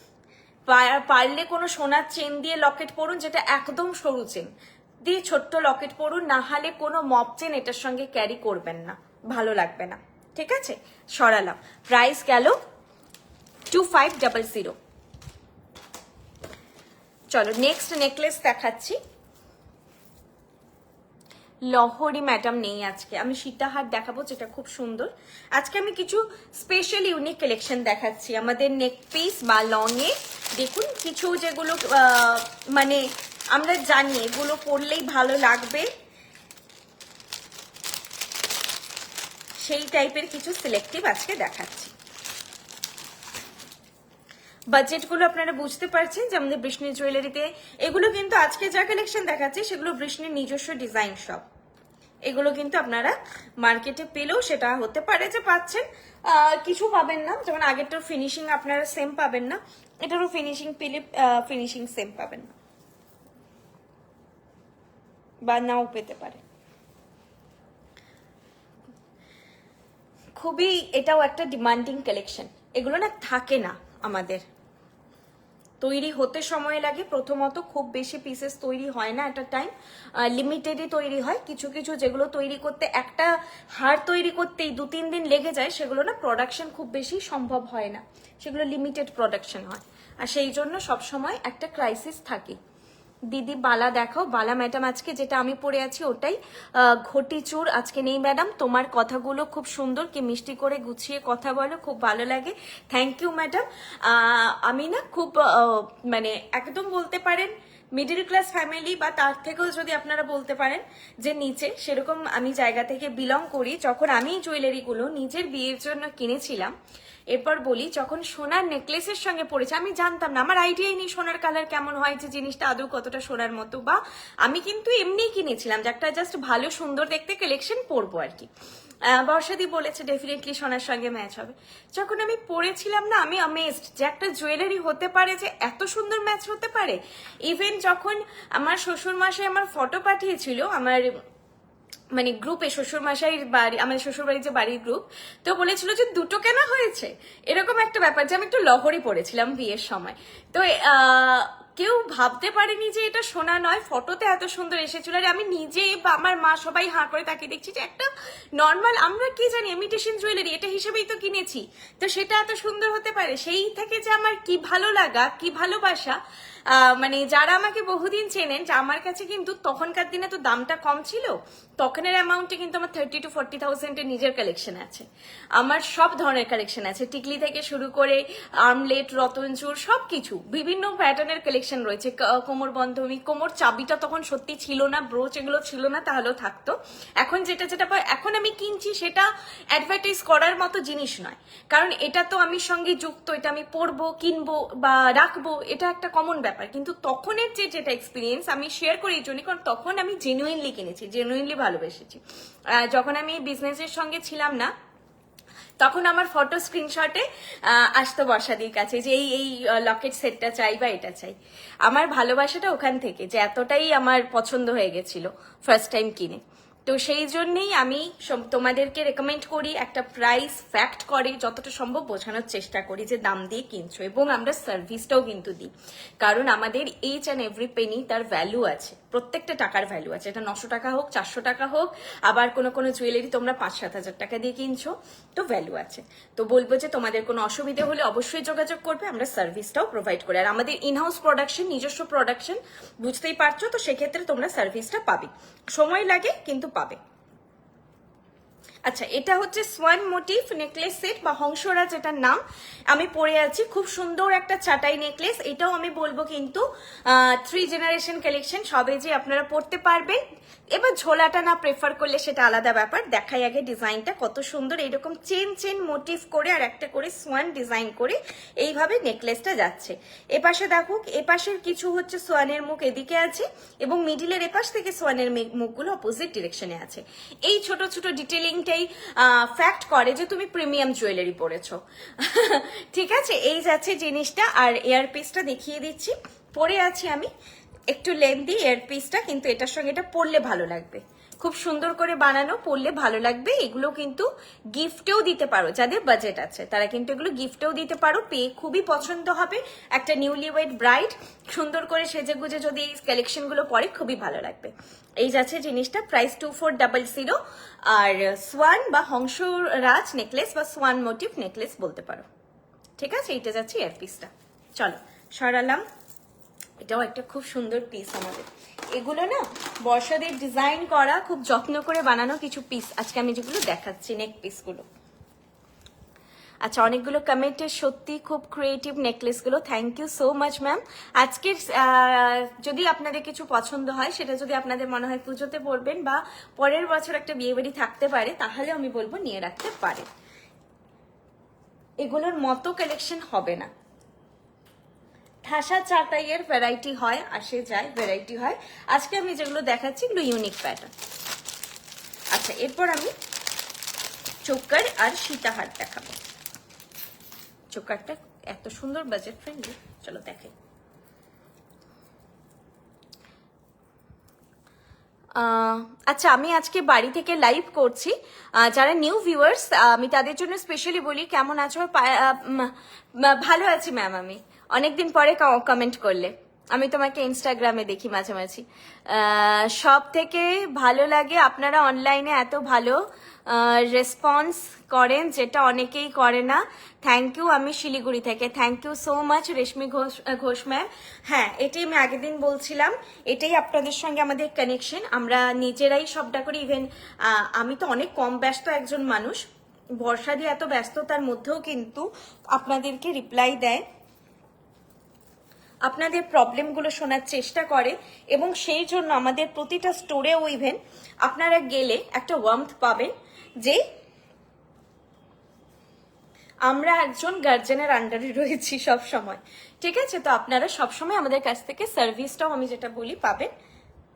পারলে কোনো সোনার চেন দিয়ে লকেট পরুন, যেটা একদম সরু চেন দিয়ে ছোট্ট লকেট পরুন, না হলে কোনো মপ চেন এটার সঙ্গে ক্যারি করবেন না, ভালো লাগবে না, ঠিক আছে? সরালাম। প্রাইস গেল 2500। চলো নেক্সট নেকলেস দেখাচ্ছি। লহরি ম্যাডাম নেই আজকে, আমি সীতাহার দেখাবো যেটা খুব সুন্দর। আজকে আমি কিছু স্পেশাল ইউনিক কালেকশন দেখাচ্ছি আমাদের নেক পিস বা লং এ। দেখুন কিছু যেগুলো মানে আমরা জানি এগুলো পরলেই ভালো লাগবে, সেই টাইপের কিছু সিলেক্টিভ আজকে দেখাচ্ছি। বাজেটগুলো আপনারা বুঝতে পারছেন যে আমাদের বৃষ্ণি জুয়েলারিতে এগুলো কিন্তু আজকে যা কালেকশন দেখাচ্ছে সেগুলো বৃষ্ণির নিজস্ব ডিজাইন সব, এগুলো কিন্তু আপনারা মার্কেটে পেলেও সেটা হতে পারে যে পাচ্ছেন, কিছু পাবেন না, যেমন আগেরটার ফিনিশিং আপনারা সেম পাবেন না, এটারও ফিনিশিং পেলে ফিনিশিং সেম পাবেন না, বা নাও পেতে পারে। খুবই এটাও একটা ডিমান্ডিং কালেকশন, এগুলো না থাকে না আমাদের, তৈরি হতে সময় লাগে, প্রথমত খুব বেশি পিসেস তৈরি হয় না একটা টাইম, লিমিটেডই তৈরি হয়, কিছু কিছু যেগুলো তৈরি করতে একটা হার তৈরি করতেই 2-3 দিন লেগে যায়, সেগুলো না প্রোডাকশন খুব বেশি সম্ভব হয় না, সেগুলো লিমিটেড প্রোডাকশন হয়, আর সেই জন্য সবসময় একটা ক্রাইসিস থাকে। দিদি বালা দেখাও, বালা ম্যাডাম আজকে যেটা আমি পরে আছি ওটাই, ঘটি চুর আজকে নেই ম্যাডাম, তোমার কথাগুলো খুব সুন্দর, কি মিষ্টি করে গুছিয়ে কথা বলো, খুব ভালো লাগে, থ্যাংক ইউ ম্যাডাম। আমি না খুব মানে একদম বলতে পারেন মিডল ক্লাস ফ্যামিলি বা তার থেকেও যদি আপনারা বলতে পারেন যে নিচে, সেরকম আমি জায়গা থেকে বিলং করি। যখন আমি জুয়েলারিগুলো নিজের বিয়ের জন্য কিনেছিলাম, এরপর বলি যখন সোনার নেকলেসের সঙ্গে পড়েছে, আমি জানতাম না, আমার আইডিয়াই নেই সোনার কালার কেমন হয়, যে জিনিসটা আদৌ কতটা সোনার মতো, বা আমি কিন্তু এমনিই কিনেছিলাম যে একটা জাস্ট ভালো সুন্দর দেখতে কালেকশন পরবো আর কি। বর্ষাদি বলেছে ডেফিনেটলি সোনার সঙ্গে ম্যাচ হবে, যখন আমি পরেছিলাম না আমি অ্যামেজড যে একটা জুয়েলারি হতে পারে যে এত সুন্দর ম্যাচ হতে পারে। ইভেন যখন আমার শ্বশুর মশাই আমার ফটো পাঠিয়েছিল আমার মানে গ্রুপে শ্বশুরমশাইয়ের বাড়ি, আমাদের শ্বশুরবাড়ির যে বাড়ির গ্রুপ, তো বলেছিল যে দুটো কেনা হয়েছে, এরকম একটা ব্যাপার যে আমি একটু লহরি পড়েছিলাম বিয়ের সময়। তো কেউ ভাবতে পারেনি যে এটা সোনা নয়, ফটোতে এত সুন্দর এসেছিল। আর আমি নিজে বা আমার মা সবাই হাঁ করে তাকিয়ে দেখছি যে একটা নর্মাল, আমরা কি জানি ইমিটেশন জুয়েলারি এটা হিসেবেই তো কিনেছি, তো সেটা এত সুন্দর হতে পারে। সেই থেকে যে আমার কি ভালো লাগা, কি ভালোবাসা, মানে যারা আমাকে বহুদিন চেনেন, যে আমার কাছে কিন্তু তখনকার দিনে তো দামটা কম ছিল, তখনের অ্যামাউন্টে কিন্তু আমার 30 to 40,000 এর নিজের কালেকশন আছে। আমার সব ধরনের কালেকশন আছে, টিকলি থেকে শুরু করে আর্মলেট, রতনচুর, সবকিছু বিভিন্ন প্যাটার্নের কালেকশন রয়েছে। কোমর বন্ধনী, কোমর চাবিটা তখন সত্যি ছিল না, ব্রোচ এগুলো ছিল না, তাহলেও থাকতো। এখন যেটা এখন আমি কিনছি সেটা অ্যাডভার্টাইজ করার মতো জিনিস নয়, কারণ এটা তো আমি সঙ্গে যুক্ত, এটা আমি পরবো, কিনবো বা রাখবো, এটা একটা কমন ব্যাপার। কিন্তু তখনের যেটা এক্সপিরিয়েন্স আমি শেয়ার করি এই জন্যই, কারণ তখন আমি জেনুইনলি কিনেছি, জেনুইনলি ভালোবেসেছি। যখন আমি বিজনেসের সঙ্গে ছিলাম না, তখন আমার ফটো স্ক্রিনশটে আসতো বর্ষাদির কাছে যে এই লকেট সেটটা চাই বা এটা চাই। আমার ভালোবাসাটা ওখান থেকে, যে এতটাই আমার পছন্দ হয়ে গেছিল ফার্স্ট টাইম কিনে। তো সেই জন্যই আমি তোমাদেরকে রেকমেন্ড করি, একটা প্রাইস ফ্যাক্ট করে যতটা সম্ভব বোঝানোর চেষ্টা করি যে দাম দিয়ে কিনছো, এবং আমরা সার্ভিসটাও কিন্তু দিই, কারণ আমাদের এইচ অ্যান্ড এভরি পেনি তার ভ্যালু আছে, প্রত্যেকটা টাকার ভ্যালু আছে। এটা 900 টাকা হোক, 400 টাকা হোক, আবার কোনো জুয়েলারি তোমরা 5-7 হাজার টাকা দিয়ে কিনছো, তো ভ্যালু আছে। তো বলবো যে তোমাদের কোনো অসুবিধা হলে অবশ্যই যোগাযোগ করবে, আমরা সার্ভিসটাও প্রোভাইড করি। আর আমাদের ইনহাউস প্রোডাকশন, নিজস্ব প্রোডাকশন, বুঝতেই পারছো, তো সেক্ষেত্রে তোমরা সার্ভিসটা পাবে, সময় লাগে কিন্তু পাবে। আচ্ছা, এটা হচ্ছে সোয়ান মোটিভ নেকলেস সেট বা হংসরাজ এটার নাম। আমি পরে আছি, খুব সুন্দর একটা চাটাই নেকলেস। এটাও আমি বলবো কিন্তু 3 জেনারেশন কালেকশন, সবে যে আপনারা পড়তে পারবেন। এবার ঝোলাটা না প্রেফার করলে সেটা আলাদা ব্যাপার। দেখাই আগে ডিজাইনটা কত সুন্দর, এইরকম চেন মোটিভ করে আর একটা করে সোয়ান ডিজাইন করে এইভাবে নেকলেসটা যাচ্ছে। এপাশে দেখুক, এপাশের কিছু হচ্ছে সোয়ানের মুখ এদিকে আছে, এবং মিডিলের এপাশ থেকে সোয়ানের মুখগুলো অপোজিট ডিরেকশনে আছে। এই ছোট ছোট ডিটেলিংটাই ফ্যাক্ট করে যে তুমি প্রিমিয়াম জুয়েলারি পরেছো। ঠিক আছে, এই যাচ্ছে জিনিসটা। আর এয়ারপিসটা দেখিয়ে দিচ্ছি, পরে আছি আমি, একটু লেন্দি এয়ারপিসটা, কিন্তু এটার সঙ্গে এটা পরলে ভালো লাগবে, খুব সুন্দর করে বানানো, পরলে ভালো লাগবে। এগুলো কিন্তু গিফটেও দিতে পারো, যাদের বাজেট আছে তারা কিন্তু এগুলো গিফটেও দিতে পারো, পেয়ে খুবই পছন্দ হবে। একটা নিউলি ওয়েড ব্রাইড সুন্দর করে সেজে গুজে যদি এই কালেকশন গুলো পরে খুবই ভালো লাগবে। এই যাচ্ছে জিনিসটা, প্রাইস 2400। আর সোয়ান বা হংসরাজ নেকলেস বা সোয়ান মোটিভ নেকলেস বলতে পারো। ঠিক আছে, এইটা যাচ্ছে এয়ারপিসটা। চলো সরালাম, এটাও একটা খুব সুন্দর পিস আমাদের। এগুলো না বর্ষাদের ডিজাইন করা, খুব যত্ন করে বানানো কিছু পিস আজকে আমি যেগুলো দেখাচ্ছি, নেক পিসগুলো। আচ্ছা, অনেকগুলো কমেন্টে সত্যি খুব ক্রিয়েটিভ নেকলেসগুলো, thank you so much ma'am. আজকের যদি আপনাদের কিছু পছন্দ হয়, সেটা যদি আপনাদের মনে হয় পুজোতে পরবেন বা পরের বছর একটা বিয়ে বাড়ি থাকতে পারে, তাহলে আমি বলবো নিয়ে রাখতে পারে। এগুলোর মতো কালেকশন হবে না। ঠাসা চাটাইয়ের ভ্যারাইটি হয়, আসে যায়, ভ্যারাইটি হয়। আজকে আমি যেগুলো দেখাচ্ছি এগুলো ইউনিক প্যাটার্ন। আচ্ছা, এরপর আমি চোকার আর সীতাহার দেখাবো। চোকারটা এত সুন্দর, বাজেট ফ্রেন্ডলি, চলো দেখাই। আচ্ছা, আমি আজকে বাড়ি থেকে লাইভ করছি। যারা নিউ ভিউয়ার্স, আমি তাদের জন্য স্পেশালি বলি, কেমন আছো? ভালো আছি ম্যাম, আমি অনেকদিন পরে কমেন্ট করলে। আমি তোমাকে ইনস্টাগ্রামে দেখি মাঝে মাঝে। সব থেকে ভালো লাগে আপনারা অনলাইনে এত ভালো রেসপন্স করেন, যেটা অনেকেই করে না। থ্যাংক ইউ, আমি শিলিগুড়ি থেকে। Thank you so much Reshmi Ghosh ma'am. হ্যাঁ, এটাই আমি আগের দিন বলছিলাম, এটাই আপনাদের সঙ্গে আমাদের কানেকশন। আমরা নিজেরাই সবটা করি। ইভেন আমি তো অনেক কম ব্যস্ত একজন মানুষ, বর্ষা দিয়ে এত ব্যস্ততার মধ্যেও কিন্তু আপনাদেরকে রিপ্লাই দেয়, আপনাদের প্রবলেমগুলো শোনার চেষ্টা করে, এবং সেই জন্য আমাদের প্রতিটা স্টোরেও ইভেন আপনারা গেলে একটা ওয়ার্মথ পাবেন যে আমরা একজন গার্জেনের আন্ডারে রয়েছি সব সময়। ঠিক আছে, তো আপনারা সবসময় আমাদের কাছ থেকে সার্ভিসটাও আমি যেটা বলি পাবেন।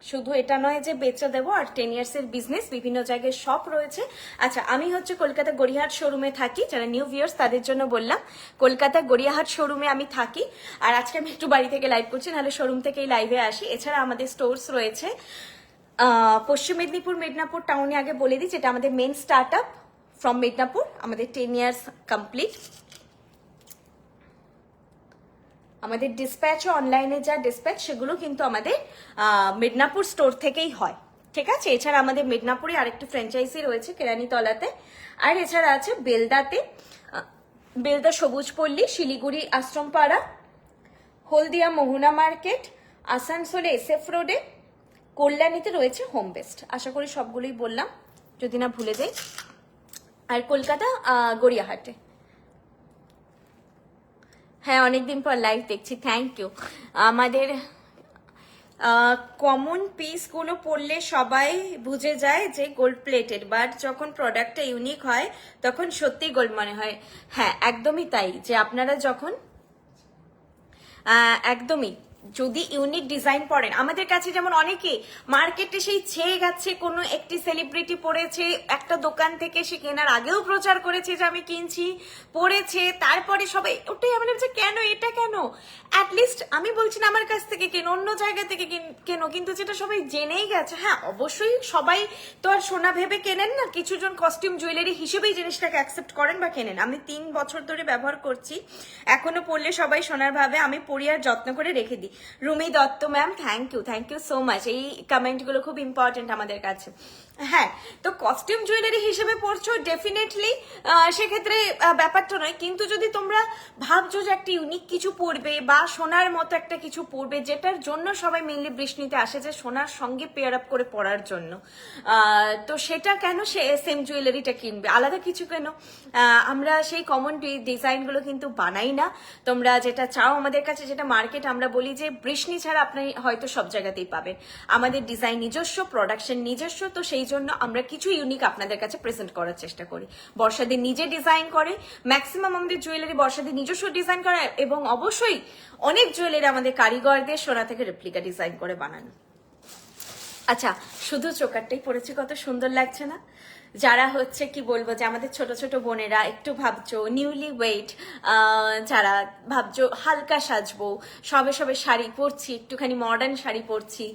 শুধু এটা নয় যে বেচে দেবো, আর 10 ইয়ার্স এর বিজনেস, বিভিন্ন জায়গায় শপ রয়েছে। আচ্ছা, আমি হচ্ছে কলকাতা গড়িয়াহাট শোরুমে থাকি, যারা নিউ ভিউয়ার্স তাদের জন্য বললাম, কলকাতা গড়িয়াহাট শোরুমে আমি থাকি। আর আজকে আমি একটু বাড়ি থেকে লাইভ করছি, নাহলে শোরুম থেকেই লাইভে আসি। এছাড়া আমাদের স্টোরস রয়েছে পশ্চিম মেদিনীপুর মেদিনীপুর টাউনে আগে বলে দিই, যেটা আমাদের main startup from Medinipur, আমাদের 10 ইয়ার্স কমপ্লিট। আমাদের ডিসপ্যাচও অনলাইনে যা ডিসপ্যাচ সেগুলো কিন্তু আমাদের মেদিনীপুর স্টোর থেকেই হয়, ঠিক আছে। এছাড়া আমাদের মেদিনীপুরে আরেকটি ফ্র্যাঞ্চাইজি রয়েছে কেরানিতলাতে, আর এছাড়া আছে বেলদাতে, বেলদা সবুজপল্লী, শিলিগুড়ি আশ্রমপাড়া, হলদিয়া মোহনা মার্কেট, আসানসোলে SF রোডে, কল্যাণীতে রয়েছে হোম বেস্ট। আশা করি সবগুলোই বললাম, যদি না ভুলে যাই। আর কলকাতা গড়িয়াহাটে। হ্যাঁ, অনেকদিন পর লাইভ দেখছি, থ্যাংক ইউ। আমাদের কমন পিসগুলো পরলে সবাই বুঝে যায় যে গোল্ড প্লেটেড, বাট যখন প্রোডাক্টটা ইউনিক হয় তখন সত্যি গোল্ড মনে হয়। হ্যাঁ, একদমই তাই, যে আপনারা যখন একদমই যদি ইউনিক ডিজাইন পড়েন, আমাদের কাছে যেমন অনেকে মার্কেটে সেই ছেয়ে গেছে, কোনো একটি সেলিব্রিটি পড়েছে একটা দোকান থেকে, সে কেনার আগেও প্রচার করেছে যে আমি কিনছি, পড়েছে, তারপরে সবাই ওটাই আমি বলছি কেন এটা কেন, অ্যাটলিস্ট আমি বলছি না আমার কাছ থেকে কেন, অন্য জায়গা থেকে কেন, কিন্তু যেটা সবাই জেনেই গেছে। হ্যাঁ, অবশ্যই সবাই তো আর সোনা ভেবে কেনেন না, কিছুজন কস্টিউম জুয়েলারি হিসেবেই জিনিসটাকে অ্যাকসেপ্ট করেন বা কেনেন। আমি 3 বছর ধরে ব্যবহার করছি, এখনো পড়লে সবাই সোনার ভাবে, আমি পরি আর যত্ন করে রেখে দিই। Rumi Dutta ma'am, thank you so much, এই কমেন্টগুলো খুব ইম্পর্টেন্ট আমাদের কাছে। হ্যাঁ, তো কস্টিউম জুয়েলারি হিসেবে পড়ছো ডেফিনেটলি, সেক্ষেত্রে ব্যাপারটা নয়, কিন্তু যদি তোমরা ভাবছো যে একটা ইউনিক কিছু পড়বে বা সোনার মতো একটা কিছু পড়বে, যেটার জন্য সবাই মেনলি বৃষ্ণিতে আসে, যে সোনার সঙ্গে পেয়ার আপ করে পড়ার জন্য, তো সেটা কেন সে সেম জুয়েলারিটা কিনবে, আলাদা কিছু কেন? আমরা সেই কমন ডিজাইনগুলো কিন্তু বানাই না। তোমরা যেটা চাও আমাদের কাছে, যেটা মার্কেট আমরা বলি যে বৃষ্ণি ছাড়া আপনি হয়তো সব জায়গাতেই পাবেন, আমাদের ডিজাইন নিজস্ব, প্রোডাকশন নিজস্ব, তো সেই জন্য আমরা কিছু ইউনিক আপনাদের কাছে প্রেজেন্ট করার চেষ্টা করি। বর্ষাদি নিজে ডিজাইন করে, ম্যাক্সিমাম আমাদের জুয়েলারি বর্ষাদি নিজস্ব ডিজাইন করা, এবং অবশ্যই অনেক জুয়েলারি আমাদের কারিগরদের সোনা থেকে রেপ্লিকা ডিজাইন করে বানানো। আচ্ছা, শুধু চোকারটাই পড়েছি, কত সুন্দর লাগছে না? যারা হচ্ছে কি বলবো, যে আমাদের ছোট ছোট বোনেরা একটু ভাবছো নিউলি ওয়েট, যারা ভাবছো হালকা সাজবো, সবে সবে শাড়ি পরছি, একটুখানি মডার্ন শাড়ি পরছি,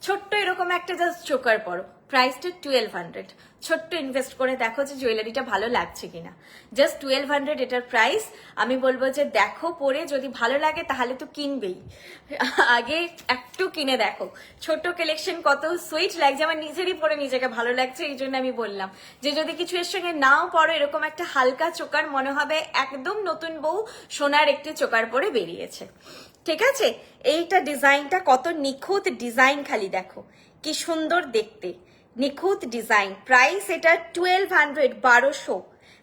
ছোট্ট এরকম একটা জাস্ট চোকার পরো, প্রাইসটা 1200। ছোট্ট ইনভেস্ট করে দেখো যে জুয়েলারিটা ভালো লাগছে কিনা, জাস্ট 1200 এটার প্রাইস। আমি বলবো যে দেখো পরে, যদি ভালো লাগে তাহলে তো কিনবেই, আগে একটু কিনে দেখো। ছোট কালেকশন কত সুইট লাগছে, আমার নিজেরই পরে নিজেকে ভালো লাগছে, এই জন্য আমি বললাম যে যদি কিছু এর সঙ্গে নাও পরো, এরকম একটা হালকা চোকার মনে হবে একদম নতুন বউ সোনার একটি চোকার পরে বেরিয়েছে, ঠিক আছে। এইটা ডিজাইনটা কত নিখুঁত ডিজাইন, খালি দেখো কি সুন্দর দেখতে, নিখুঁত ডিজাইন। প্রাইস এটা 1200, 1200।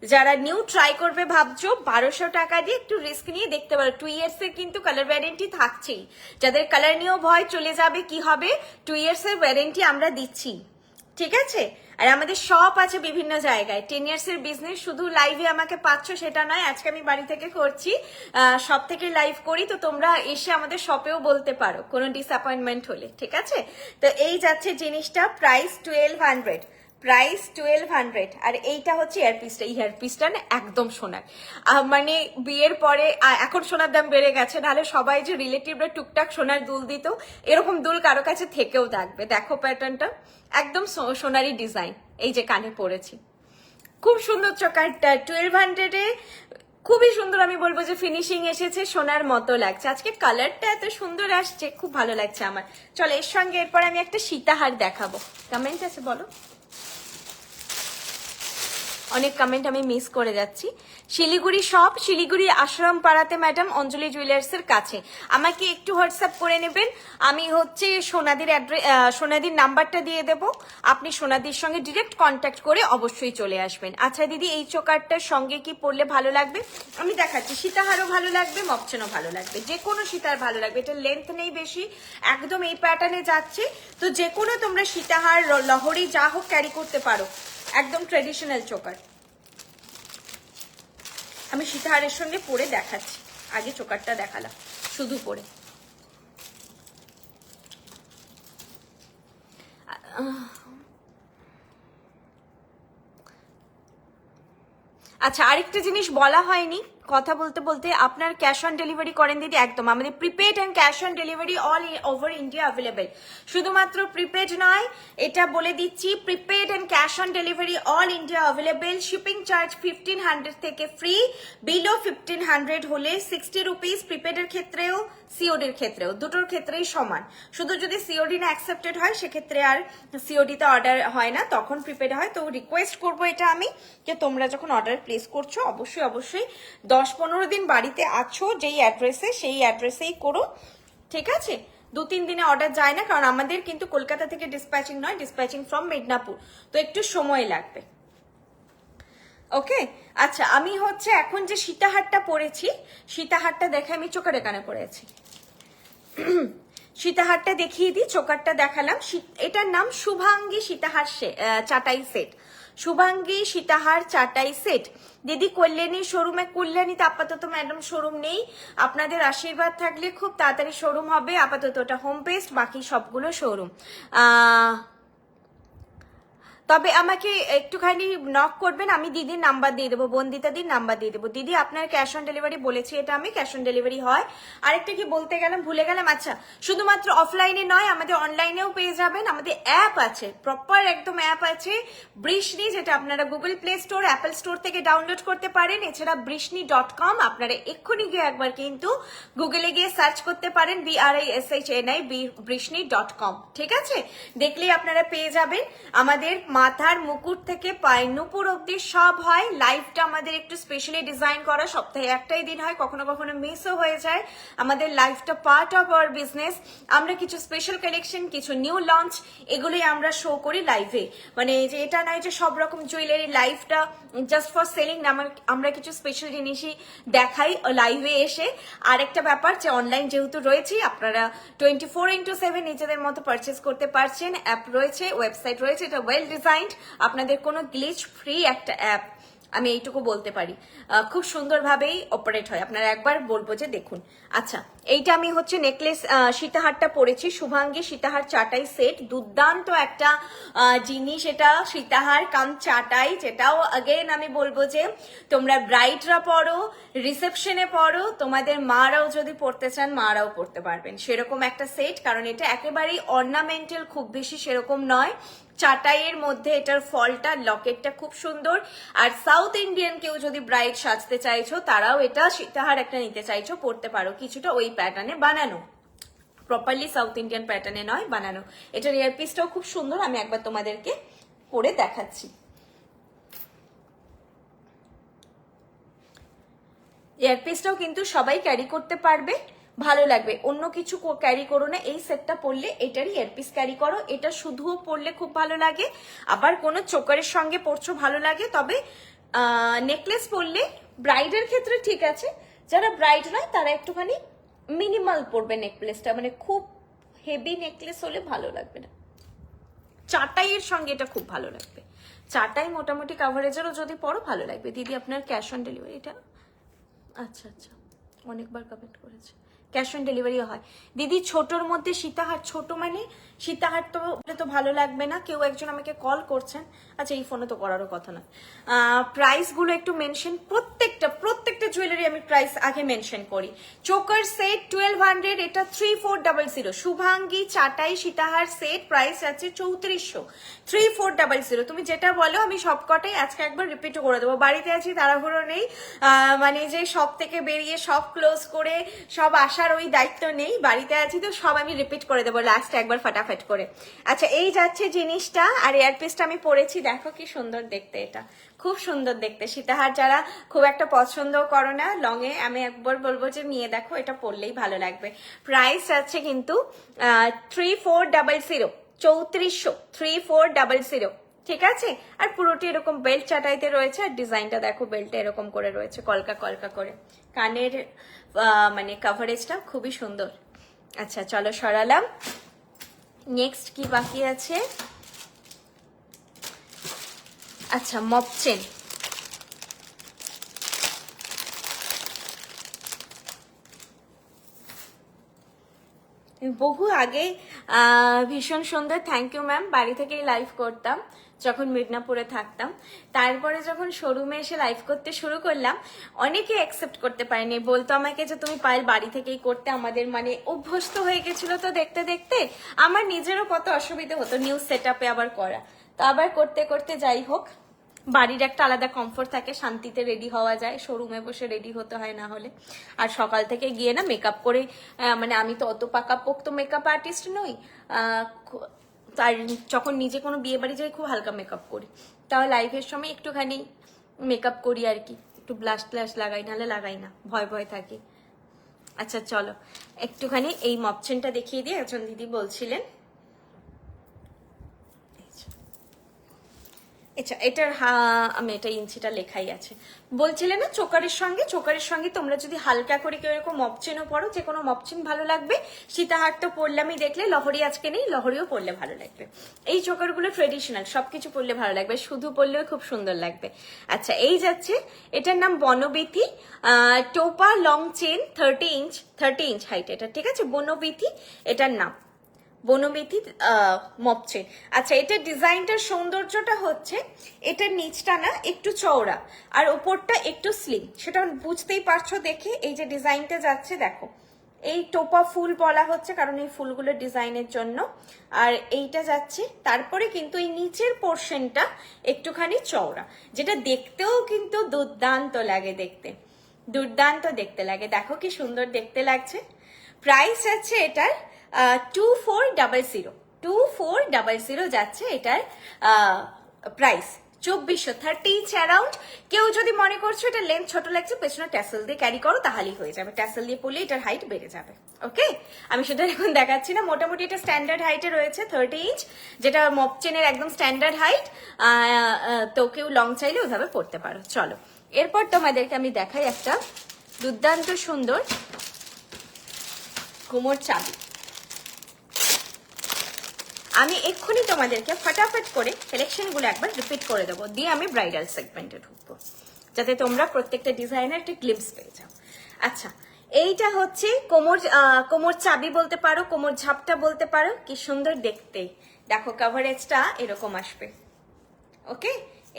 যারা নিউ ট্রাই করবে ভাবছো 1200 টাকা দিয়ে একটু রিস্ক নিয়ে দেখতে পারো। 2 ইয়ার্স এর কিন্তু কালার ওয়ারেন্টি থাকছেই, যাদের কালার নিয়েও ভয় চলে যাবে কি হবে, 2 ইয়ার্স এর ওয়ারেন্টি আমরা দিচ্ছি, ঠিক আছে। আর আমাদের শপ আছে বিভিন্ন জায়গায়। 10 ইয়ার্স এর বিজনেস, শুধু লাইভে আমাকে পাচ্ছ সেটা নয়, আজকে আমি বাড়ি থেকে করছি, সব থেকে লাইভ করি, তো তোমরা এসে আমাদের শপেও বলতে পারো কোনো ডিসঅ্যাপয়েন্টমেন্ট হলে, ঠিক আছে। তো এই যাচ্ছে জিনিসটা, প্রাইস 1200, প্রাইস 1200। আর এইটা হচ্ছে ইয়ারপিসটা, এই ইয়ারপিসটা না একদম সোনার, মানে বিয়ের পরে এখন সোনার দাম বেড়ে গেছে, নাহলে সবাই যে রিলেটিভরা টুকটাক সোনার দুল দিত, এরকম দুল কারো কাছে থেকেও থাকবে। দেখো প্যাটার্নটা একদম সোনারি ডিজাইন, এই যে কানে পড়েছি, খুব সুন্দর চোকারটা 1200-এ, খুবই সুন্দর। আমি বলবো যে ফিনিশিং এসেছে, সোনার মতো লাগছে। আজকে কালারটা এত সুন্দর আসছে, খুব ভালো লাগছে আমার। চলো এর সঙ্গে এরপর আমি একটা সীতাহার দেখাবো। কমেন্ট আছে বলো, অনেক কমেন্ট আমি মিস করে যাচ্ছি। শিলিগুড়ি শপ, শিলিগুড়ি আশ্রম পাড়াতে ম্যাডাম, অঞ্জলি জুয়েলার্স এর কাছে। আমাকে একটু হোয়াটসঅ্যাপ করে নেবেন, আমি হচ্ছে সোনাদির সোনাদির নাম্বারটা দিয়ে দেব, আপনি সোনাদির সঙ্গে ডিরেক্ট কন্ট্যাক্ট করে অবশ্যই চলে আসবেন। আচ্ছা দিদি, এই চোকারটার সঙ্গে কি পরলে ভালো লাগবে? আমি দেখাচ্ছি, সীতাহারও ভালো লাগবে, মকচেনও ভালো লাগবে, যে কোনো সীতার ভালো লাগবে। এটা লেন্থ নেই বেশি, একদম এই প্যাটার্নে যাচ্ছে, তো যে কোনো তোমরা সীতাহার লহরি যা হোক ক্যারি করতে পারো, একদম ট্রেডিশনাল চোকার। আমি সীতাহারের সঙ্গে পরে দেখাচ্ছি, আগে চোকারটা দেখালাম শুধু পরে। আচ্ছা, আরেকটা জিনিস বলা হয়নি, কথা বলতে বলতে আপনার ক্যাশ অন ডেলিভারি করেন দিদি? একদম, আমাদের prepaid and cash on delivery all over India available. শুধুমাত্র প্রিপেড নয়, এটা বলে দিচ্ছি, prepaid and cash on delivery all India available. Shipping charge 1500 থেকে ফ্রি, বিলো 1500 হলে 60 রুপিস। প্রিপেডের ক্ষেত্রেও সিওডির ক্ষেত্রেও দুটোর ক্ষেত্রেই সমান। শুধু যদি সিওডি না অ্যাকসেপ্টেড হয় সেক্ষেত্রে আর সিওডিতে অর্ডার হয় না, তখন প্রিপেড হয়। তো রিকোয়েস্ট করবো এটা আমি, যে তোমরা যখন অর্ডার প্লেস করছো অবশ্যই অবশ্যই 10-15 দিন বাড়িতে আছো যেই অ্যাড্রেসে, সেই অ্যাড্রেসেই করো, ঠিক আছে? 2-3 দিনে অর্ডার যায় না, কারণ আমাদের কিন্তু কলকাতা থেকে ডিসপ্যাচিং নয়, ডিসপ্যাচিং ফ্রম মেদিনীপুর, তো একটু সময় লাগবে। ওকে, আচ্ছা আমি হচ্ছে এখন যে সীতাহারটা পরেছি, সীতাহারটা দেখে আমি চোখের কানে পরেছি। সীতাহারটা দেখিয়ে দিই, চোকারটা দেখালাম। এটার নাম শুভাঙ্গী সীতাহার চাটাই সেট। শুভাঙ্গী সীতাহার চাটাই সেট দিদি কল্যাণী শোরুমে। কল্যাণীতে আপাতত ম্যাডাম শোরুম নেই, আপনাদের আশীর্বাদ থাকলে খুব তাড়াতাড়ি শোরুম হবে। আপাতত ওটা হোম পেস্ট, বাকি সবগুলো শোরুম। তবে আমাকে একটুখানি নক করবেন, আমি দিদির নাম্বার দিয়ে দেবো, বন্দিতাদির নাম্বার দিয়ে দেবো। দিদি আপনার ক্যাশ অন ডেলিভারি বলেছি, এটা আমি ক্যাশ অন ডেলিভারি হয়। আরেকটা কি বলতে গেলাম, ভুলে গেলাম। আচ্ছা, শুধুমাত্র অফলাইনে নয়, আমাদের অনলাইনেও পেয়ে যাবেন। আমাদের অ্যাপ আছে, প্রপার একদম অ্যাপ আছে বৃষ্ণি, যেটা আপনারা Google play store, Apple store থেকে ডাউনলোড করতে পারেন। এছাড়া বৃষ্ণি.com, আপনারা এক্ষুনি গিয়ে একবার কিন্তু গুগলে গিয়ে সার্চ করতে পারেন, BRISHNI বৃষ্ণি.com, ঠিক আছে? দেখলেই আপনারা পেয়ে যাবেন। আমাদের মাথার মুকুট থেকে পায়ের নুপুর অব্দি সব হয়। লাইভটা আমাদের একটু স্পেশালি ডিজাইন করা, সপ্তাহে একটাই দিন হয়, কখনো কখনো মিসও হয়ে যায়। আমাদের লাইভটা পার্ট অফ আওয়ার বিজনেস। আমরা কিছু স্পেশাল কালেকশন, কিছু নিউ লঞ্চ, এগুলোই আমরা শো করি লাইভে। মানে যে এটা নয় যে সব রকম জুয়েলারি লাইভটা জাস্ট ফর সেলিং না, আমরা কিছু স্পেশাল জিনিসই দেখাই লাইভে এসে। আর একটা ব্যাপার যে অনলাইন যেহেতু রয়েছে, আপনারা 24x7 নিজেদের মতো পারচেস করতে পারছেন। অ্যাপ রয়েছে, ওয়েবসাইট রয়েছে, এটা ওয়েল ডিজাইনড, আপনাদের কোনো গ্লিচ ফ্রি একটা অ্যাপ, আমি এইটুকু বলতে পারি। খুব সুন্দরভাবেই অপারেট হয়, আপনারা একবার বলবো যে দেখুন। আচ্ছা, এইটা আমি হচ্ছে নেকলেস সীতাহারটা পরেছি, শুভাঙ্গী সীতাহার চাটাই সেট। দুর্দান্ত একটা জিনিস এটা, সীতাহার কাম চাটাই, যেটাও अगेन আমি বলবো যে তোমরা ব্রাইডরা পরো, রিসেপশনে পরো, তোমাদের মারাও যদি পড়তে চান মারাও পড়তে পারবেন, সেরকম একটা সেট। কারণ এটা একেবারেই অর্নামেন্টাল, খুব বেশি সেরকম নয়। চাটাইয়ের মধ্যে এটার ফলটা, লকেটটা খুব সুন্দর। আর সাউথ ইন্ডিয়ান কেউ যদি ব্রাইড সাজতে চাইছো, তারাও এটা সীতাহার একটা নিতে চাইছো, পড়তে পারো। কিছুটা ওই প্যাটার্নে বানানো, প্রপারলি সাউথ ইন্ডিয়ান প্যাটার্নে নয়, বানানো। এটার ইয়ারপিসটাও খুব সুন্দর, আমি একবার তোমাদেরকে পরে দেখাচ্ছি। ইয়ারপিসটাও কিন্তু সবাই ক্যারি করতে পারবে, ভালো লাগবে। অন্য কিছু ক্যারি করো না, এই সেটটা পরলে এটারই ইয়ারপিস ক্যারি করো, এটা শুধুও পরলে খুব ভালো লাগে। আবার কোনো চোকারের সঙ্গে পরছো ভালো লাগে। তবে নেকলেস পরলে ব্রাইডের ক্ষেত্রে ঠিক আছে, যারা ব্রাইড নয় তারা একটুখানি মিনিমাল পরবে নেকলেসটা, মানে খুব হেভি নেকলেস হলে ভালো লাগবে না। চাটাইয়ের সঙ্গে এটা খুব ভালো লাগবে, চাটাই মোটামুটি কাভারেজেরও যদি পরো ভালো লাগবে। দিদি আপনার ক্যাশ অন ডেলিভারি এটা, আচ্ছা আচ্ছা, অনেকবার কমেন্ট করেছে, ক্যাশ অন ডেলিভারিও হয়। দিদি ছোটর মধ্যে সীতাহার, ছোট মানে সীতাহার তো ভালো লাগবে না। কেউ একজন আমাকে কল করছেন, আচ্ছা এই ফোনে তো করারও কথা না। প্রাইসগুলো একটু মেনশন, প্রত্যেকটা জুয়েলারি আমি প্রাইস আগে মেনশন করি। চোকার সেট 1200, এটা 3400। শুভাঙ্গী চাটাই সীতাহার সেট প্রাইস আছে 3400, 3400। তুমি যেটা বলো আমি সবকটাই আজকে একবার রিপিটও করে দেবো। বাড়িতে আছি, তাড়াহুড়ো নেই, মানে যে সব থেকে বেরিয়ে সব ক্লোজ করে সব আসার ওই দায়িত্ব নেই। বাড়িতে আছি তো সব আমি রিপিট করে দেবো লাস্ট একবার ফাটাফাট করে। আচ্ছা, এই যাচ্ছে জিনিসটা। আর এয়ারপিসটা আমি পরেছি, দেখো কি সুন্দর দেখতে, এটা খুব সুন্দর দেখতে। সীতাহার যারা খুব একটা পছন্দ করো না লং এ, আমি একবার বলবো যে নিয়ে দেখো, এটা পরলেই ভালো লাগবে। প্রাইস আছে কিন্তু 3400, 3400, 3400, ঠিক আছে? আর পুরোটি এরকম বেল্ট চাটাইতে রয়েছে, আর ডিজাইনটা দেখো, বেল্টটা এরকম করে রয়েছে কলকা কলকা করে। কানের মানে কাভারেজটা খুবই সুন্দর। আচ্ছা চলো সরালাম। নেক্সট কি বাকি আছে? আচ্ছা, মপ চেন। তুমি বহু আগে ভীষণ সুন্দর, থ্যাংক ইউ ম্যাম। বাড়ি থেকেই লাইভ করতাম যখন মিদনাপুরে থাকতাম, তারপরে যখন শোরুমে এসে লাইভ করতে শুরু করলাম অনেকে অ্যাকসেপ্ট করতে পারেনি, বলতো আমাকে যে তুমি পায়েল বাড়ি থেকেই করতে, আমাদের মানে অভ্যস্ত হয়ে গেছিল তো দেখতে দেখতে, আমার নিজেরও কত অসুবিধা হতো নিউজ সেট আপে আবার করা। তো আবার করতে করতে যাই হোক, বাড়ির একটা আলাদা কমফোর্ট থাকে, শান্তিতে রেডি হওয়া যায়, শোরুমে বসে রেডি হতে হয় না হলে। আর সকাল থেকে গিয়ে না মেকআপ করে, মানে আমি তো অত পাকাপোক্ত মেকআপ আর্টিস্ট নই, আর যখন নিজে কোনো বিয়ে বাড়ি যাই খুব হালকা মেকআপ করি, তাও লাইভের সময় একটুখানি মেকআপ করি আর কি, একটু ব্লাশ ট্লাশ লাগাই, নাহলে লাগাই না, ভয় ভয় থাকি। আচ্ছা চলো একটুখানি এই মপচেনটা দেখিয়ে দিই, একজন দিদি বলছিলেন। আচ্ছা এটার আমি এটা ইঞ্চিটা লেখাই আছে, বলছিলে না চোকারের সঙ্গে তোমরা যদি হালকা করে কেউ এরকম মপচেনও পরো, যে কোনো মপচেন ভালো লাগবে। সীতাহার তো পরলামই দেখলে, লহরি আজকে নেই, লহরিও পরলে ভালো লাগবে। এই চোকারগুলো ট্রেডিশনাল, সবকিছু পরলে ভালো লাগবে, শুধু পরলেও খুব সুন্দর লাগবে। আচ্ছা এই যাচ্ছে, এটার নাম বনবিথি টোপা লং চেন 30 ইঞ্চ হাইট এটা, ঠিক আছে, বনবিথি এটার নাম, বনবিথি মপচেন। আচ্ছা এটার ডিজাইনটার সৌন্দর্যটা হচ্ছে এটার নিচটা না একটু চওড়া আর ওপরটা একটু স্লিম, সেটা বুঝতেই পারছো দেখে। এই যে ডিজাইনটা যাচ্ছে দেখো, এই টোপা ফুল বলা হচ্ছে কারণ এই ফুলগুলোর ডিজাইনের জন্য, আর এইটা যাচ্ছে। তারপরে কিন্তু এই নিচের পোর্শনটা একটুখানি চওড়া, যেটা দেখতেও কিন্তু দুর্দান্ত লাগে দেখতে, দুর্দান্ত দেখতে লাগে, দেখো কি সুন্দর দেখতে লাগছে। প্রাইস আছে এটার 2400 যাচ্ছে এটার প্রাইস, 2400, 30 ইঞ্চ অ্যারাউন্ড। কেউ যদি মনে করছো এটা লেন্থ ছোট লাগছে, পেছনে ট্যাসেল দিয়ে ক্যারি করো তাহলেই হয়ে যাবে, ট্যাসেল দিয়ে পরলে এটার হাইট বেড়ে যাবে। ওকে, আমি সেটা এখন দেখাচ্ছি না, মোটামুটি এটা স্ট্যান্ডার্ড হাইটে রয়েছে 30 ইঞ্চ, যেটা মপচেনের একদম স্ট্যান্ডার্ড হাইট। তো কেউ লং চাইলে ওইভাবে পরতে পারো। চলো এরপর তোমাদেরকে আমি দেখাই একটা দুর্দান্ত সুন্দর কোমর চাবি। আমি এক্ষুনি তোমাদেরকে ফটাফট করে কালেকশনগুলো একবার রিপিট করে দেবো, দিয়ে আমি ব্রাইডাল সেগমেন্টে ঢুকবো, যাতে তোমরা প্রত্যেকটা ডিজাইনের একটা গ্লিপস পেয়ে যাও। আচ্ছা এইটা হচ্ছে কোমর চাবি বলতে পারো, কোমর ঝাপটা বলতে পারো, কি সুন্দর দেখতে। দেখো কাভারেজটা এরকম আসবে, ওকে,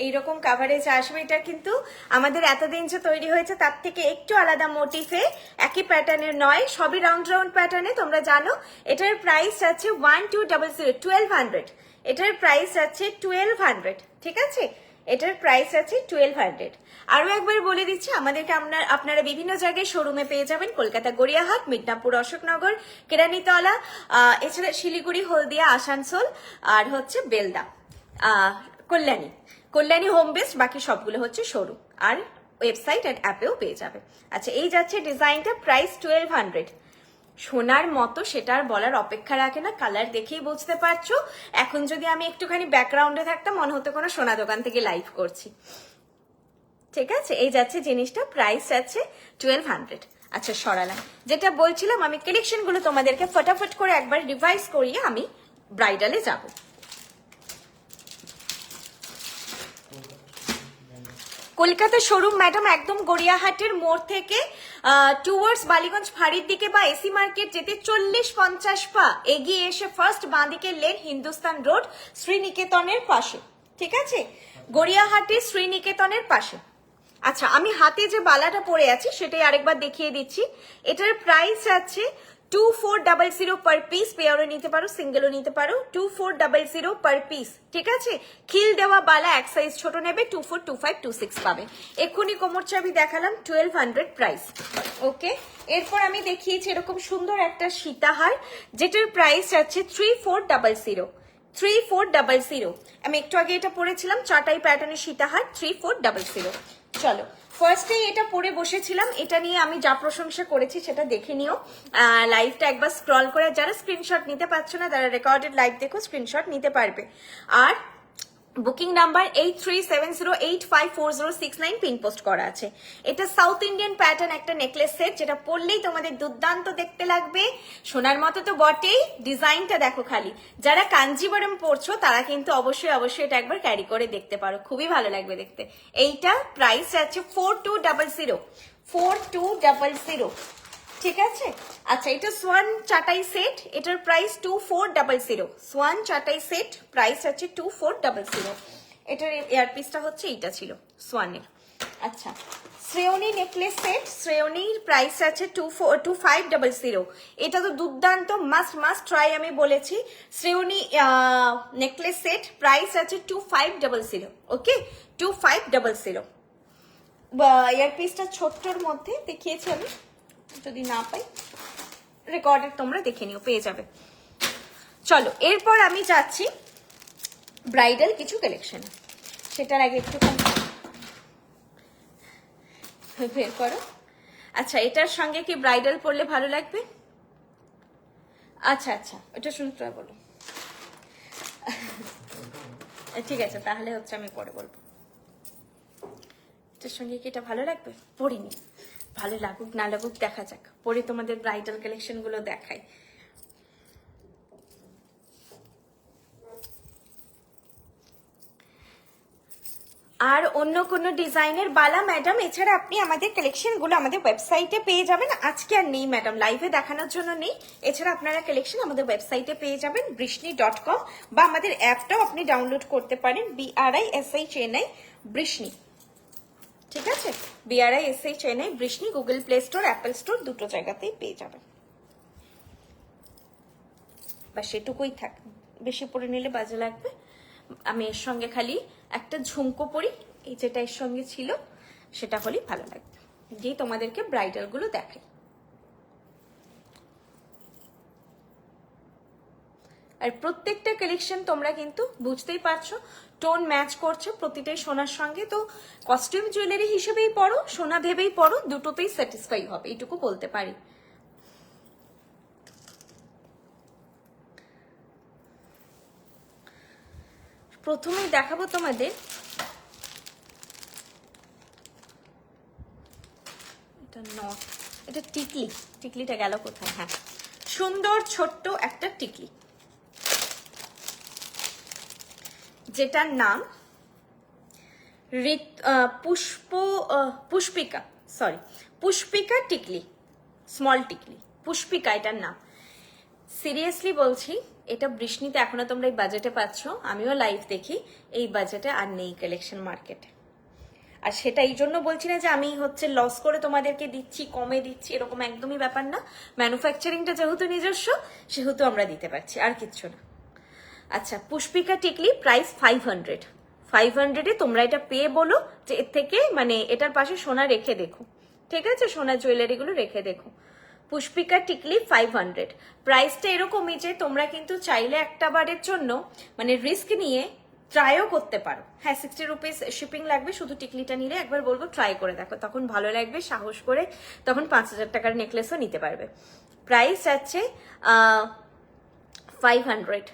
এইরকম কাভারেজ আসবে। এটা কিন্তু আমাদের এতদিন যে তৈরি হয়েছে তার থেকে একটু আলাদা মোটিফে, একই প্যাটার্নের নয়, সবই রাউন্ড রাউন্ড প্যাটার্নে, তোমরা জানো। এটার প্রাইস আছে 1200, এটার প্রাইস আছে 1200, ঠিক আছে, এটার প্রাইস আছে 1200। আরো একবার বলে দিচ্ছি, আমাদেরকে আপনারা বিভিন্ন জায়গায় শোরুমে পেয়ে যাবেন, কলকাতা গড়িয়াহাট, মিদনাপুর, অশোকনগর, কেরানীতলা, এছাড়া শিলিগুড়ি, হলদিয়া, আসানসোল, আর হচ্ছে বেলদা, কল্যাণী হোম বেস, বাকি সবগুলো হচ্ছে শোরুম, আর ওয়েবসাইট আর অ্যাপেও পেয়ে যাবে। আচ্ছা এই যাচ্ছে ডিজাইনটা, প্রাইস 1200। সোনার মতো, সেটা আর বলার অপেক্ষা রাখে না, কালার দেখেই বুঝতে পারছো। এখন যদি আমি একটুখানি ব্যাকগ্রাউন্ডে থাকতাম মনে হতো কোনো সোনা দোকান থেকে লাইভ করছি, ঠিক আছে। এই যাচ্ছে জিনিসটা, প্রাইস আছে 1200। আচ্ছা সরালাম, যেটা বলছিলাম আমি কালেকশনগুলো তোমাদেরকে ফটাফট করে একবার রিভাইজ করিয়ে আমি ব্রাইডালে যাবো। কলকাতা শোরুম ম্যাডাম একদম গড়িয়াহাটের মোড় থেকে টুয়ার্ডস বালিগঞ্জ ফাঁড়ির দিকে বা এসি মার্কেট যেতে 40-50 পা এগিয়ে এসে ফার্স্ট বাঁদিকে লেন, হিন্দুস্তান রোড, শ্রীনিকেতনের পাশে, ঠিক আছে, গড়িয়াহাটের শ্রীনিকেতনের পাশে। আচ্ছা আমি হাতে যে বালাটা পরে আছি সেটাই আরেকবার দেখিয়ে দিচ্ছি। এটার প্রাইস আছে 2400 পার পিস, পেয়ারও নিতে পারো, সিঙ্গেলও নিতে পারো, 2400 পার পিস, ঠিক আছে। খিল দেওয়া বালা এক সাইজ ছোট নেবে, 24, 25, 26 পাবে। এক্ষুনি কোমর চাবি দেখালাম, 1200 প্রাইস, ওকে। এরপর আমি দেখিয়েছি এরকম সুন্দর একটা সীতাহার, যেটার প্রাইস আছে 3400। আমি একটু আগে এটা পরেছিলাম, চাটাই প্যাটার্নের সীতাহার, 3400। চলো ফার্স্টেই এটা পরে বসেছিলাম, এটা নিয়ে আমি যা প্রশংসা করেছি সেটা দেখে নিও, লাইভটা একবার স্ক্রল করে। যারা স্ক্রিনশট নিতে পারছো না তারা রেকর্ডেড লাইভ দেখো, স্ক্রিনশট নিতে পারবে। আর বুকিং নাম্বার 8370854069 পিন পোস্ট করা আছে। এটা সাউথ ইন্ডিয়ান প্যাটার্ন একটা নেকলেস সেট, যেটা পরলেই তোমাদের দুর্দান্ত দেখতে লাগবে, সোনার মতো তো বটেই। ডিজাইনটা দেখো খালি, যারা কাঞ্জিবরম পরছো তারা কিন্তু অবশ্যই এটা একবার ক্যারি করে দেখতে পারো, খুবই ভালো লাগবে দেখতে। এইটা প্রাইস আছে 4200। ঠিক আছে। আচ্ছা, এটা সোয়ান চাটাই সেট, এটার প্রাইস 2400। সোয়ান চাটাই সেট প্রাইস আছে 2400। এটার ইয়ারপিসটা হচ্ছে এইটা ছিল সোয়ানের। আচ্ছা, শ্রেয়নী নেকলেস সেট, শ্রেয়নীর প্রাইস আছে 2500। এটা তো দুর্দান্ত, মাস্ট ট্রাই, আমি বলেছি। শ্রেয়নী নেকলেস সেট প্রাইস আছে 2500। ওকে, 2500। ইয়ারপিসটা ছোট্টর মধ্যে দেখিয়েছি আমি, যদি না পাই রেকর্ডের তোমরা দেখে নিও, পেয়ে যাবে। চলো, এরপর আমি যাচ্ছি ব্রাইডাল কিছু কালেকশনে। সেটার আগে একটুখানি বের করো। আচ্ছা, এটার সঙ্গে কি ব্রাইডাল পরলে ভালো লাগবে? আচ্ছা আচ্ছা, ওটা শুনতে বলো। ঠিক আছে, তাহলে হচ্ছে আমি পরে বলবো। এটার সঙ্গে কি এটা ভালো লাগবে? পরিনি, ভালো লাগুক না লাগুক দেখা যাক, পরে তোমাদের ব্রাইডাল কালেকশন গুলো দেখাই। আর অন্য কোনো ডিজাইনের বালা ম্যাডাম, এছাড়া আপনি আমাদের কালেকশনগুলো আমাদের ওয়েবসাইটে পেয়ে যাবেন। আজকে আর নেই ম্যাডাম, লাইভে দেখানোর জন্য নেই। এছাড়া আপনারা কালেকশন আমাদের ওয়েবসাইটে পেয়ে যাবেন বৃষ্ণি.com, বা আমাদের অ্যাপটাও আপনি ডাউনলোড করতে পারেন, BRISHNI বৃষ্ণি। ঠিক আছে, BRISHNI Vrishni, Google play store, Apple store দুটো জায়গাতেই পেয়ে যাবেন। বা সেটুকুই থাক, বেশি পরে নিলে বাজে লাগবে। আমি এর সঙ্গে খালি একটা ঝুমকো পরি, এই যেটা এর সঙ্গে ছিল সেটা হলেই ভালো লাগবে। দিয়ে তোমাদেরকে ব্রাইডাল গুলো দেখাই। আর প্রত্যেকটা কালেকশন তোমরা কিন্তু বুঝতেই পারছো টোন ম্যাচ করছে প্রতিটাই সোনার সঙ্গে। তো কস্টিউম জুয়েলারি হিসেবেই পড়ো, সোনা ভেবেই পড়ো, দুটোতেই স্যাটিসফাই হবে, এইটুকু বলতে পারি। প্রথমেই দেখাবো তোমাদের এটা নট, এটা টিকলি। টিকলিটা গেল কোথায়? হ্যাঁ, সুন্দর ছোট্ট একটা টিকলি, যেটার নাম পুষ্পিকা, সরি পুষ্পিকা টিকলি, স্মল টিকলি, পুষ্পিকা এটার নাম। সিরিয়াসলি বলছি, এটা বৃষ্ণিতে এখনো তোমরা এই বাজেটে পাচ্ছ, আমিও লাইভ দেখি, এই বাজেটে আর নেই কালেকশন মার্কেটে। আর সেটা এই জন্য বলছি না যে আমি হচ্ছে লস করে তোমাদেরকে দিচ্ছি, কমে দিচ্ছি, এরকম একদমই ব্যাপার না। ম্যানুফ্যাকচারিংটা যেহেতু নিজস্ব, সেহেতু আমরা দিতে পারছি, আর কিচ্ছু না। আচ্ছা, পুষ্পিকা টিকলি প্রাইস 500। 500-এ তোমরা এটা পেয়ে বলো যে এর থেকে, মানে এটার পাশে সোনা রেখে দেখো, ঠিক আছে, সোনা জুয়েলারি গুলো রেখে দেখো। পুষ্পিকা টিকলি 500। প্রাইসটা এরকমই যে তোমরা কিন্তু চাইলে একটা বারের জন্য মানে রিস্ক নিয়ে ট্রাইও করতে পারো। হ্যাঁ, 60 রুপিস শিপিং লাগবে শুধু টিকলিটা নিলে, একবার বলবো ট্রাই করে দেখো, তখন ভালো লাগবে, সাহস করে তখন 5000 টাকার নেকলেসও নিতে পারবে। প্রাইস আছে 500।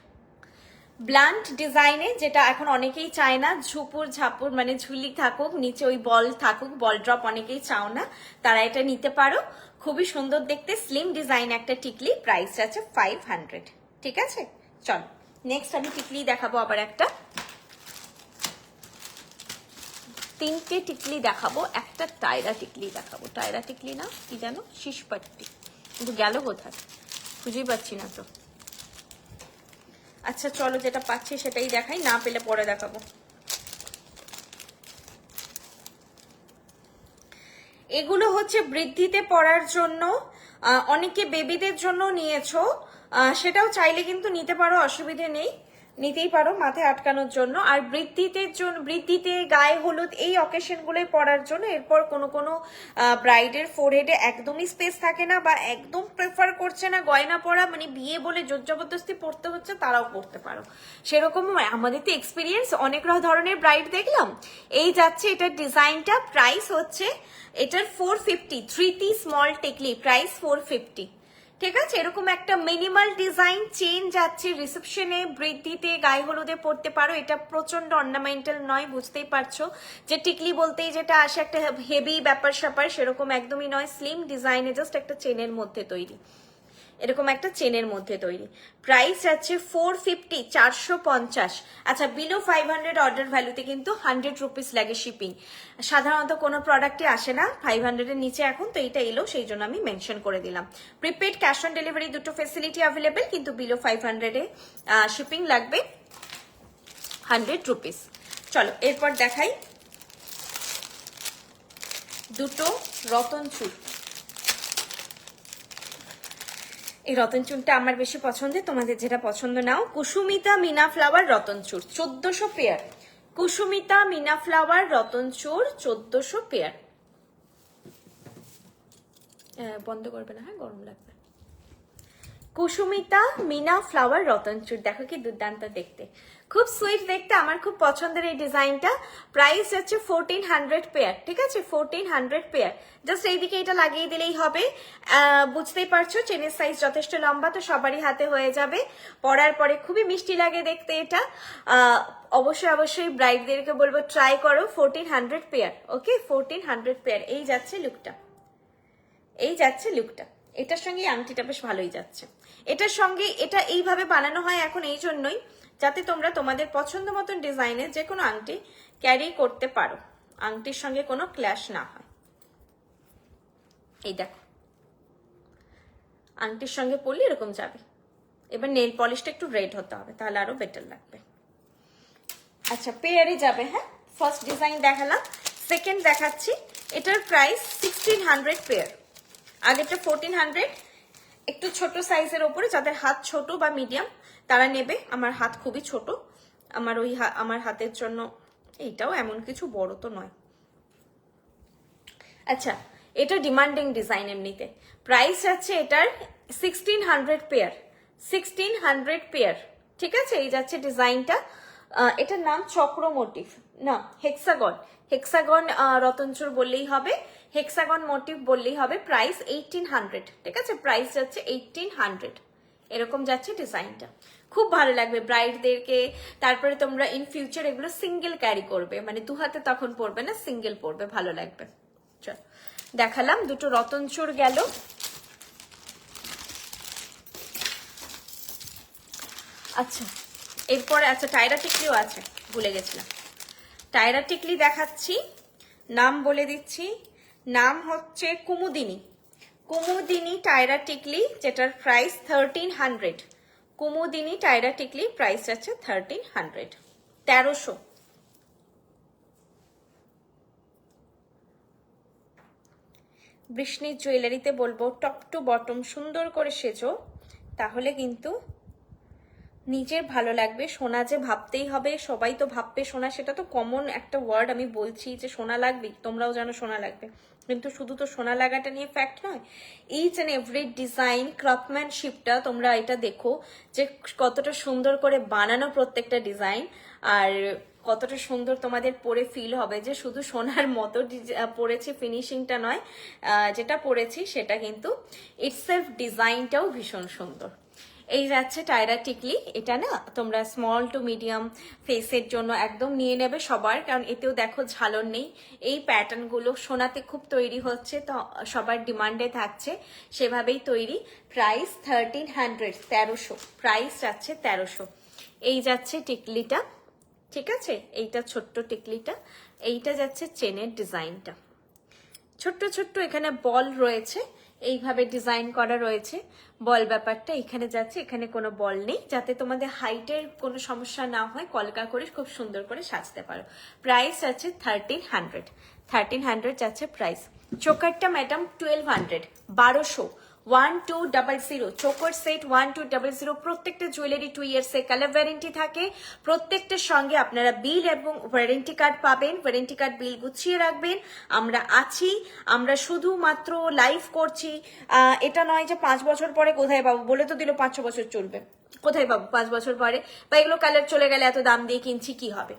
ব্লান্ট ডিজাইনে, যেটা এখন অনেকেই চায় না, ঝুপুর ঝাপুর মানে ঝুলি থাকুক, নিচে ওই বল থাকুক, বল ড্রপ অনেকেই চাও না, তারা এটা নিতে পারো। খুবই সুন্দর দেখতে, স্লিম ডিজাইন একটা টিকলি, প্রাইস আছে 500। ঠিক আছে, চল নেক্সট আমি টিকলি দেখাবো, আবার একটা তিনটে টিকলি দেখাবো। একটা টায়রা টিকলি দেখাবো, টায়রা টিকলি না কি জানো, শিশপাট্টি, কিন্তু গেল কোথায় খুঁজেই পাচ্ছি না তো। আচ্ছা চলো, যেটা পাচ্ছি সেটাই দেখাই, না পেলে পরে দেখাবো। এগুলো হচ্ছে বৃদ্ধিতে পড়ার জন্য, অনেকে বেবিদের জন্য নিয়েছো, সেটাও চাইলে কিন্তু নিতে পারো, অসুবিধে নেই, নিতেই পারো মাথায় আটকানোর জন্য। আর বৃদ্ধিতে গায়ে হলুদ এই অকেশন গুলোই পড়ার জন্য। এরপর কোনো কোনো ব্রাইডের ফোরহেডে একদমই স্পেস থাকে না, বা একদম প্রেফার করছে না গয়না পরা, মানে বিয়ে বলে জোর জবরদস্তি পড়তে হচ্ছে, তারাও পড়তে পারো। সেরকম আমাদের তো এক্সপিরিয়েন্স, অনেক ধরনের ব্রাইড দেখলাম। এই যাচ্ছে এটার ডিজাইনটা, প্রাইস হচ্ছে এটার 450। 3T স্মল টিকলি, প্রাইস 450। ঠিক আছে, এরকম একটা মিনিমাল ডিজাইন চেন যাচ্ছে রিসেপশনে, বৃদ্ধিতে, গায়ে হলুদে পড়তে পারো। এটা প্রচন্ড অর্নামেন্টাল নয়, বুঝতেই পারছো যে টিকলি বলতেই যেটা আসে একটা হেভি ব্যাপার স্যাপার, সেরকম একদমই নয়, স্লিম ডিজাইনে জাস্ট একটা চেনের মধ্যে তৈরি। এরকম একটা চেনের মধ্যে তৈরি। প্রাইস যাচ্ছে 450, 450। আচ্ছা, বিলো 500 অর্ডার ভ্যালুতে কিন্তু 100 রুপিস লাগে শিপিং। সাধারণত কোনো প্রোডাক্টই আসে না 500-এর নিচে এখন, তো এইটা এলো সেই জন্য আমি মেনশন করে দিলাম। প্রিপেড ক্যাশ অন ডেলিভারি দুটো ফেসিলিটি অ্যাভেলেবেল, কিন্তু বিলো 500-এ শিপিং লাগবে 100 রুপিস। চলো এরপর দেখাই দুটো রতন চুল। এই রতন চুলটা আমার বেশি পছন্দের, তোমাদের যেটা পছন্দ নাও। কুসুমিতা মিনা ফ্লাওয়ার রতন চুল 1400 পেয়ার। কুসুমিতা মিনা ফ্লাওয়ার রতন চুল 1400 পেয়ার। বন্ধ করবে না, হ্যাঁ গরম লাগবে। কুসুমিতা মিনা ফ্লাওয়ার রতন চুল, দেখো কি দুর্দান্ত দেখতে, খুব সুইট দেখতে, আমার খুব পছন্দের এই ডিজাইনটা। প্রাইস হচ্ছে 1400 পেয়ার, ঠিক আছে 1400 পেয়ার। জাস্ট এইদিকে এটা লাগিয়ে দিলেই হবে। বুঝতেই পারছো চেনের সাইজ যথেষ্ট লম্বা, তো সবারই হাতে হয়ে যাবে। পরার পরে খুবই মিষ্টি লাগে দেখতে এটা। অবশ্যই অবশ্যই ব্রাইডদেরকে বলবো ট্রাই করো। 1400 পেয়ার, ওকে 1400 পেয়ার। এই যাচ্ছে লুকটা, এই যাচ্ছে লুকটা। এটার সঙ্গে আংটিটা বেশ ভালোই যাচ্ছে। এটার সঙ্গে এটা এইভাবে বানানো হয় এখন এই জন্যই, যাতে তোমরা তোমাদের পছন্দ মতন ডিজাইনের যে কোনো আংটি ক্যারি করতে পারো, আংটির সঙ্গে কোনো ক্ল্যাশ না হয়। এই দেখো আংটির সঙ্গে পরলে এরকম যাবে। এবার নেল পলিশটা একটু রেড হতে হবে, তাহলে আরো বেটার লাগবে। আচ্ছা পেয়ারে যাবে, হ্যাঁ ফার্স্ট ডিজাইন দেখালাম, সেকেন্ড দেখাচ্ছি। এটার প্রাইস 1600 পেয়ার। আগেরটা 1400, একটু ছোট সাইজের ওপরে, যাদের হাত ছোট বা মিডিয়াম তারা নেবে। আমার হাত খুবই ছোট, আমার হাতের জন্য এইটাও এমন কিছু বড় তো নয়। আচ্ছা এটা ডিমান্ডিং ডিজাইন এমনিতে। প্রাইস আছে এটার 1600 পেয়ার, 1600 পেয়ার, ঠিক আছে। এই যাচ্ছে ডিজাইনটা। এটার নাম চক্র মোটিভ না হেক্সাগন, হেক্সাগন রতনচুর বললেই হবে, হেক্সাগন মোটিভ বললেই হবে। প্রাইস 1800, ঠিক আছে প্রাইস যাচ্ছে 1800। এরকম যাচ্ছে ডিজাইনটা, খুব ভালো লাগবে ব্রাইডদেরকে। তারপরে তোমরা ইন ফিউচার এগুলো সিঙ্গেল ক্যারি করবে, মানে দু হাতে তখন পরবে না, সিঙ্গেল পরবে, ভালো লাগবে। চল দেখালাম দুটো রতনচুর গেল। আচ্ছা এরপরে আচ্ছা টায়রা টিকলিও আছে, ভুলে গেছিলাম। টায়রা টিকলি দেখাচ্ছি, নাম বলে দিচ্ছি, নাম হচ্ছে কুমুদিনী। কুমুদিনী টায়রা টিকলি, যেটার প্রাইস 1300। কুমুদিনী টায়রা টিকলি প্রাইস আছে 1300, 1300। বৃষ্ণির জুয়েলারিতে বলবো টপ টু বটম সুন্দর করে সেজো, তাহলে কিন্তু নিজের ভালো লাগবে। সোনা যে ভাবতেই হবে, সবাই তো ভাববে সোনা, সেটা তো কমন একটা ওয়ার্ড। আমি বলছি যে সোনা লাগবে, তোমরাও জানো সোনা লাগবে, কিন্তু শুধু তো সোনা লাগাটা নিয়ে ফ্যাক্ট নয়। ইচ অ্যান্ড এভরি ডিজাইন ক্রাফটম্যানশিপটা তোমরা এটা দেখো যে কতটা সুন্দর করে বানানো প্রত্যেকটা ডিজাইন, আর কতটা সুন্দর তোমাদের পরে ফিল হবে যে শুধু সোনার মতো পরেছি, ফিনিশিংটা নয়, যেটা পরেছি সেটা কিন্তু ইটসেলফ ডিজাইনটাও ভীষণ সুন্দর। এই যাচ্ছে টায়রা টিকলি। এটা না তোমরা স্মল টু মিডিয়াম ফেসের জন্য একদম নিয়ে নেবে সবার, কারণ এতেও দেখো ঝালর নেই। এই প্যাটার্নগুলো সোনাতে খুব তৈরি হচ্ছে, তো সবার ডিমান্ডে থাকছে, সেভাবেই তৈরি। প্রাইস 1300, 1300, প্রাইস যাচ্ছে 1300। এই যাচ্ছে টিকলিটা, ঠিক আছে এইটা ছোট্ট টিকলিটা। এইটা যাচ্ছে চেনের ডিজাইনটা, ছোট্ট ছোট্ট এখানে বল রয়েছে, এইভাবে ডিজাইন করা রয়েছে। বল ব্যাপারটা এখানে যাচ্ছে, এখানে কোনো বল নেই, যাতে তোমাদের হাইটের কোনো সমস্যা না হয়, কলকা করে খুব সুন্দর করে সাজতে পারো। প্রাইস আছে 1300, 1300 যাচ্ছে প্রাইস। চোকারটা ম্যাডাম 1200, 1200, 1200 চোকার সেট 1200। প্রত্যেকটা জুয়েলারি 2 ইয়ার্স এর কালার ওয়ারেন্টি থাকে। প্রত্যেকটার সঙ্গে আপনারা বিল এবং ওয়ারেন্টি কার্ড পাবেন। ওয়ারেন্টি কার্ড বিল গুছিয়ে রাখবেন। আমরা আছি, আমরা শুধুমাত্র লাইভ করছি, এটা নয় যে 5 বছর পরে কোথায় পাবো, বলে তো দিল 5-6 বছর চলবে, কোথায় পাবো 5 বছর পরে, বা এগুলো কালার চলে গেলে এত দাম দিয়ে কিনছি কি হবে।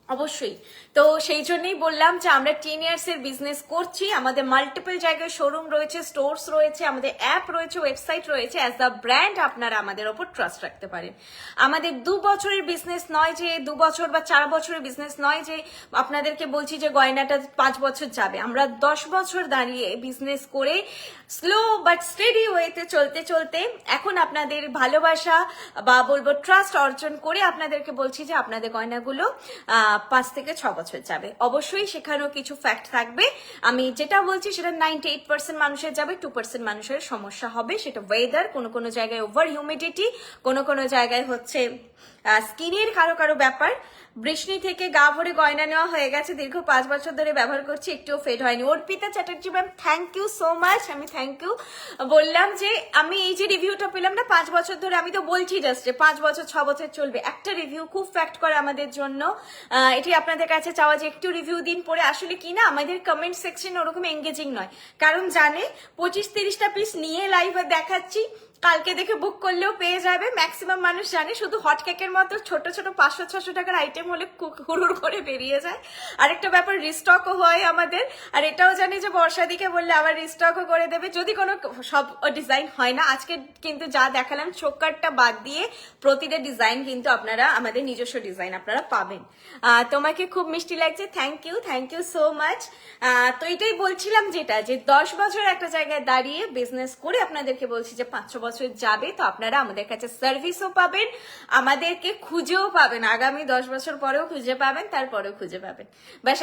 অবশ্যই। তো সেই জন্যই বললাম যে আমরা 10 ইয়ার্স এর বিজনেস করছি, আমাদের মাল্টিপল জায়গায় শোরুম রয়েছে, স্টোরস রয়েছে, আমাদের অ্যাপ রয়েছে, ওয়েবসাইট রয়েছে। অ্যাজ দ্য ব্র্যান্ড আপনারা আমাদের ওপর ট্রাস্ট রাখতে পারেন। আমাদের 2 বছরের বিজনেস নয়, যে 2 বছর বা 4 বছরের বিজনেস নয় যে আপনাদেরকে বলছি যে গয়নাটা 5 বছর যাবে। আমরা 10 বছর দাঁড়িয়ে বিজনেস করে স্লো বাট স্টেডি ওয়েতে চলতে চলতে এখন আপনাদের ভালোবাসা বা বলবো ট্রাস্ট অর্জন করে আপনাদেরকে বলছি যে আপনাদের গয়নাগুলো 5 থেকে 6 বছর যাবে। অবশ্যই সেখানেও কিছু ফ্যাক্ট থাকবে। আমি যেটা বলছি সেটা 98% মানুষের যাবে, 2% মানুষের সমস্যা হবে। সেটা ওয়েদার, কোনো কোনো জায়গায় ওভার হিউমিডিটি, কোনো কোনো জায়গায় হচ্ছে স্কিনের কারো কারো ব্যাপার। বৃষ্টি থেকে গা ভরে গয়না নেওয়া হয়ে গেছে, দীর্ঘ 5 বছর ধরে ব্যবহার করছি, একটুও ফেড হয়নি। Arpita Chatterjee ma'am, thank you so much. আমি থ্যাংক ইউ বললাম যে আমি এই যে রিভিউটা পেলাম না 5 বছর ধরে, আমি তো বলছি জাস্ট যে 5 বছর 6 বছর চলবে, একটা রিভিউ খুব ফ্যাক্ট করে আমাদের জন্য। এটি আপনাদের কাছে চাওয়া যে একটু রিভিউ দিন। পরে আসলে কি না, আমাদের কমেন্ট সেকশন ওরকম এঙ্গেজিং নয়, কারণ জানে 25-30টা পিস নিয়ে লাইভে দেখাচ্ছি, কালকে দেখে বুক করলেও পেয়ে যাবে। ম্যাক্সিমাম মানুষ জানে শুধু হট কেকের মতো ছোট ছোট 500-600 টাকার আইটেম হলে হুড়ুর করে বেরিয়ে যায়। আরেকটা ব্যাপার, রিস্টকও হয় আমাদের। আর এটাও জানি যে বর্ষাদিকে বললে আবার রিস্টকও করে দেবে, যদি কোনো সব ডিজাইন হয় না। আজকে কিন্তু যা দেখালাম চোকারটা বাদ দিয়ে প্রতিটা ডিজাইন কিন্তু আপনারা আমাদের নিজস্ব ডিজাইন আপনারা পাবেন। তোমাকে খুব মিষ্টি লাগছে, থ্যাংক ইউ সো মাচ। তো এটাই বলছিলাম যেটা, যে 10 বছর একটা জায়গায় দাঁড়িয়ে বিজনেস করে আপনাদেরকে বলছি যে 5-6 বছর যাবে, তো আপনারা আমাদের কাছে সার্ভিসও পাবেন, আমাদেরকে খুঁজেও পাবেন, আগামী 10 বছর পরেও খুঁজে পাবেন, তারপরেও খুঁজে পাবেন। ব্যাস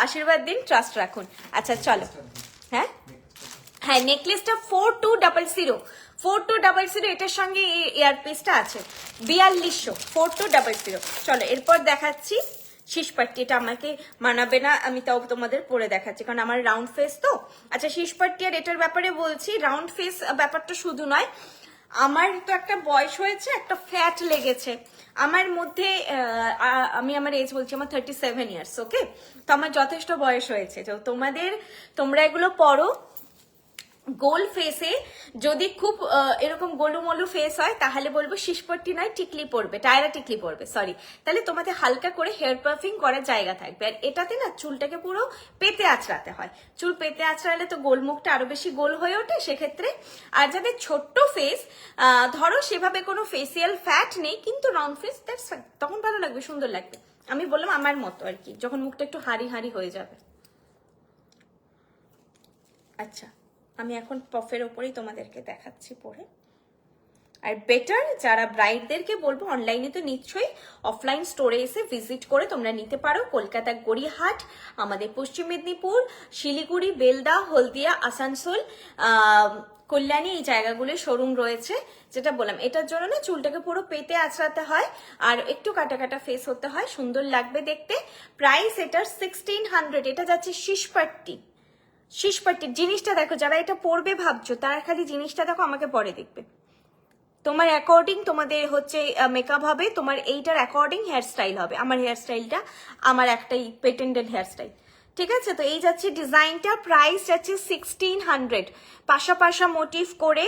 আশীর্বাদ দিন, ট্রাস্ট রাখুন। আচ্ছা চলো, হ্যাঁ হ্যাঁ, নেকলেসটা 4200 এটার সঙ্গে ইয়ারপিসটা আছে 4200, 4200। চলো এরপর দেখাচ্ছি শীষপাট্টি। এটা আমাকে মানাবে না, আমি তাও তোমাদের পরে দেখাচ্ছি কারণ আমার রাউন্ড ফেস তো। আচ্ছা শীষপাট্টি আর এটার ব্যাপারে বলছি, রাউন্ড ফেস ব্যাপারটা শুধু নয়, আমার তো একটা বয়স হয়েছে, একটা ফ্যাট লেগেছে আমার মধ্যে। আমি আমার এজ বলছি, আমার 37 ইয়ার্স, ওকে। তো আমার যথেষ্ট বয়স হয়েছে। তো তোমরা এগুলো পরো। গোল ফেসে যদি খুব এরকম গোলুমলু ফেস হয় তাহলে বলবো শীষপট্টি নয়, টিকলি পড়বে, টায়রা টিকলি পড়বে, সরি। তাহলে তোমাদের হালকা করে হেয়ার পাফিং করার জায়গা থাকবে। আর এটাতে না চুলটাকে পুরো পেতে আঁচড়াতে হয়, চুল পেতে আঁচড়ালে তো গোলমুখটা আরো বেশি গোল হয়ে ওঠে সেক্ষেত্রে। আর যাদের ছোট্ট ফেস, ধরো সেভাবে কোনো ফেসিয়াল ফ্যাট নেই কিন্তু রাউন্ড ফেস, তখন ভালো লাগবে, সুন্দর লাগবে। আমি বললাম আমার মতো আর কি, যখন মুখটা একটু হাঁড়ি হাঁড়ি হয়ে যাবে। আচ্ছা আমি এখন পফের ওপরেই তোমাদেরকে দেখাচ্ছি পরে। আর বেটার যারা ব্রাইডদেরকে বলবো, অনলাইনে তো নিশ্চয়ই, অফলাইন স্টোরে এসে ভিজিট করে তোমরা নিতে পারো। কলকাতা গড়িয়াহাট, আমাদের পশ্চিম মেদিনীপুর, শিলিগুড়ি, বেলদা, হলদিয়া, আসানসোল, কল্যাণী, এই জায়গাগুলো শোরুম রয়েছে। যেটা বললাম, এটার জন্য না চুলটাকে পুরো পেতে আঁচড়াতে হয় আর একটু কাটা কাটা ফেস হতে হয়, সুন্দর লাগবে দেখতে। প্রাইস এটার 1600। এটা যাচ্ছে শীষপাট্টির জিনিসটা দেখো, যারা এটা পরবে ভাবছো তারা খালি জিনিসটা দেখো, আমাকে পরে দেখবে। তোমার অ্যাকর্ডিং তোমাদের হচ্ছে মেকআপ হবে, তোমার এইটার অ্যাকর্ডিং হেয়ার স্টাইল হবে। আমার হেয়ার স্টাইলটা আমার একটাই পেটেন্টেড হেয়ার স্টাইল, ঠিক আছে। তো এই যাচ্ছে ডিজাইনটা, প্রাইস যাচ্ছে 1600। পাশা মোটিভ করে,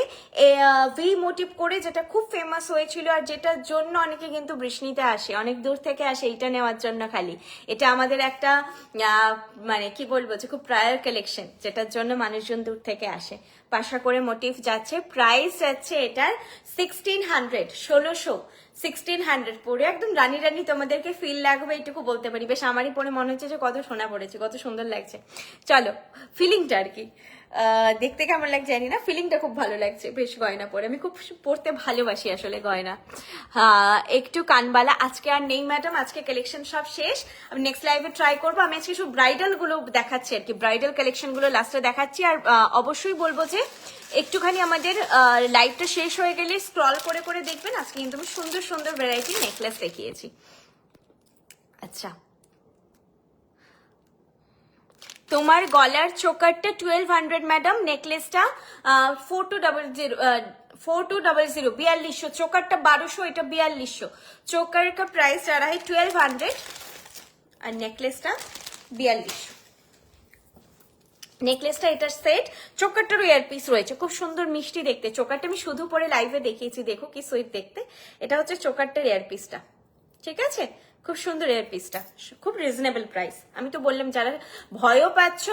ভি মোটিভ করে, যেটা খুব ফেমাস হয়েছিল আর যেটার জন্য অনেকে কিন্তু বৃষ্ণিতে আসে, অনেক দূর থেকে আসে এইটা নেওয়ার জন্য। খালি এটা আমাদের একটা মানে কি বলবো যে খুব প্রায়ার কালেকশন, যেটার জন্য মানুষজন দূর থেকে আসে। পাশা করে মোটিভ যাচ্ছে, প্রাইস যাচ্ছে এটার 1600। 1600 পরে একদম রানী রানী তোমাদেরকে ফিল লাগবে, এইটুকু বলতে পারি। বেশ আমারই পরে মনে হচ্ছে যে কত সোনা পড়েছে, কত সুন্দর লাগছে। চলো ফিলিংটা আর কি, দেখতে কেমন লাগছে জানি না, ফিলিংটা খুব ভালো লাগছে বেশ গয়না পরে। আমি খুব পরতে ভালোবাসি আসলে গয়না। একটু কানবালা আজকে আর নেই ম্যাডাম, আজকে কালেকশন সব শেষ। আমি নেক্সট লাইভে ট্রাই করবো। আমি আজকে শুধু ব্রাইডাল গুলো দেখাচ্ছি আর কি, ব্রাইডাল কালেকশন গুলো লাস্টে দেখাচ্ছি। আর অবশ্যই বলবো যে একটুখানি আমাদের লাইভটা শেষ হয়ে গেলে স্ক্রল করে করে দেখবেন। আজকে কিন্তু আমি সুন্দর সুন্দর ভ্যারাইটি নেকলেস দেখিয়েছি। আচ্ছা তোমার গলার চোকারটা 1200 ম্যাডাম, নেকলেসটা 4200, 4200। চোকারটা 1200, এটা 4200। চোকার का प्राइस जा रहा है 1200 আর নেকলেসটা 4200। নেকলেসটা এটার সেট, চোকারটারও ইয়ারপিস রয়েছে, খুব সুন্দর মিষ্টি দেখতে। চোকারটা আমি শুধু পরে লাইভে দেখিয়েছি, দেখো কি সুইট দেখতে। এটা হচ্ছে চোকারটার ইয়ারপিসটা, ঠিক আছে। খুব সুন্দর এয়ার পিসটা, খুব রিজনেবল প্রাইস। আমি তো বললাম যারা ভয়ও পাচ্ছ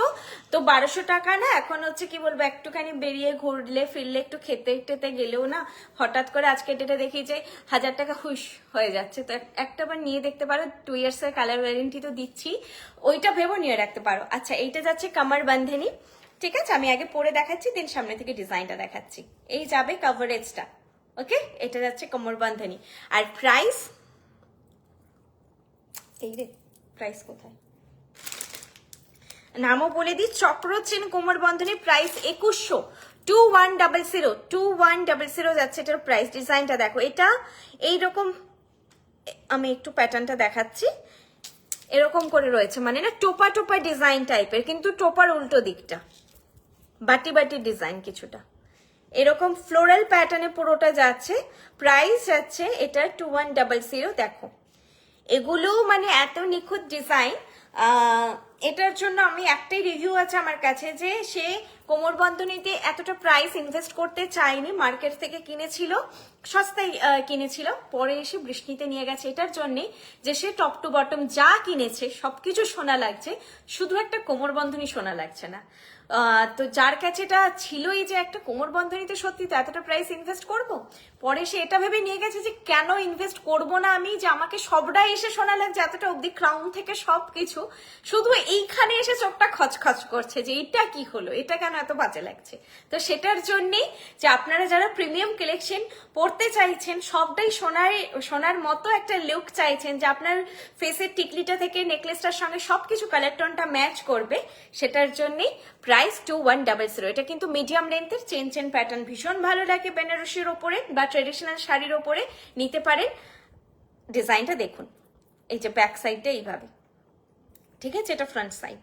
তো 1200 টাকা না, এখন হচ্ছে কি বলবো, একটুখানি বেরিয়ে ঘুরলে ফিরলে একটু খেতে টেতে গেলেও না হঠাৎ করে আজকে ডেটে দেখি যে 1000 টাকা হুশ হয়ে যাচ্ছে। তো একটা বার নিয়ে দেখতে পারো, 2 ইয়ার্স এর কালার ওয়ারেন্টি তো দিচ্ছি, ওইটা ভেবো নিয়ে রাখতে পারো। আচ্ছা এইটা যাচ্ছে কামার বান্ধনী, ঠিক আছে? আমি আগে পরে দেখাচ্ছি, দেন সামনে থেকে ডিজাইনটা দেখাচ্ছি। এই যাবে কভারেজটা, ওকে? এটা যাচ্ছে কোমর বান্ধনী। আর প্রাইস, এই রে প্রাইস কোথায়, নামও বলে দিই, চক্র চেন কোমর বন্ধনী, প্রাইস 2100, 2100 যাচ্ছে এটার প্রাইস। ডিজাইনটা দেখো, এটা এইরকম, আমি একটু প্যাটার্নটা দেখাচ্ছি, এরকম করে রয়েছে, মানে না টোপা টোপা ডিজাইন টাইপের, কিন্তু টোপার উল্টো দিকটা বাটি বাটি ডিজাইন কিছুটা, এরকম ফ্লোরাল প্যাটার্নে পুরোটা যাচ্ছে। প্রাইস যাচ্ছে এটা 2100। দেখো এগুলো মানে এত নিখুঁত ডিজাইন, এটার জন্য আমি একটাই রিভিউ আছে আমার কাছে, যে সে কোমর বন্ধনীতে এতটা প্রাইস ইনভেস্ট করতে চায়নি, মার্কেট থেকে কিনেছিল, সস্তায় কিনেছিল, পরে এসে বৃষ্টিতে নিয়ে গেছে এটার জন্যে যে সে টপ টু বটম যা কিনেছে সবকিছু সোনা লাগছে, শুধু একটা কোমর বন্ধনী সোনা লাগছে না। তো যার কাছে এটা ছিলই যে একটা কোমর বন্ধনীতে সত্যি তো এতটা প্রাইস ইনভেস্ট করব, পরে সে এটা ভেবে নিয়ে গেছে যে কেন ইনভেস্ট করব না আমি, যে আমাকে সবটাই এসে শোনা লাগছে, এতটা অবধি ক্রাউন থেকে সবকিছু, শুধু এইখানে এসে চোখটা খচখচ করছে যে এটা কি হলো, এটা কেন এত বাজে লাগছে। তো সেটার জন্যেই যে আপনারা যারা প্রিমিয়াম কালেকশন পড়তে চাইছেন, সবটাই সোনার মতো একটা লুক চাইছেন, যে আপনার ফেসের টিকলিটা থেকে নেকলেসটার সঙ্গে সবকিছু কালার টোনটা ম্যাচ করবে, সেটার জন্যই প্রাইস 2100। এটা কিন্তু মিডিয়াম লেন্থের চেন চেন প্যাটার্ন, ভীষণ ভালো লাগে বেনারসির ওপরে বা ট্রেডিশনাল শাড়ির ওপরে নিতে পারেন। ডিজাইনটা দেখুন, এই যে ব্যাক সাইডটা এইভাবে, ঠিক আছে? এটা ফ্রন্ট সাইড।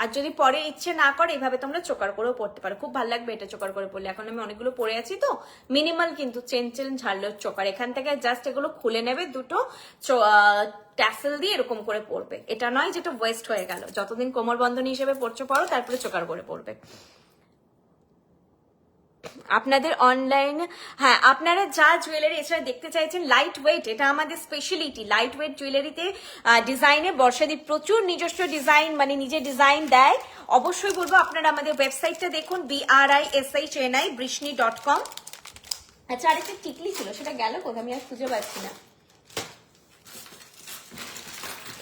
আর যদি পরে ইচ্ছে না করে এইভাবে তোমরা চোকার করেও পড়তে পারো, খুব ভালো লাগবে এটা চোকার করে পড়লে। এখন আমি অনেকগুলো পরে আছি তো, মিনিমাল কিন্তু চেন চেন ঝাড়লোর চোকার, এখান থেকে জাস্ট এগুলো খুলে নেবে, দুটো ট্যাসেল দিয়ে এরকম করে পড়বে। এটা নয় যেটা ওয়েস্ট হয়ে গেল, যতদিন কোমর বন্ধনী হিসেবে পড়ছো পড়ো, তারপরে চোকার করে পড়বে। আপনাদের অনলাইন, হ্যাঁ আপনারা যা জুয়েলারি এছাড়া দেখতে চাইছেন লাইট ওয়েট, এটা আমাদের স্পেশালিটি। লাইট ওয়েট জুয়েলারিতে ডিজাইনে বর্ষাদি প্রচুর নিজস্ব ডিজাইন, মানে নিজে ডিজাইন দেয়। অবশ্যই বলবো আপনারা আমাদের ওয়েবসাইটটা দেখুন, BRISHNI.com। আচ্ছা আরেকটা টিকলি ছিল, সেটা গেল কোথায়, আমি আর খুঁজে পাচ্ছি না।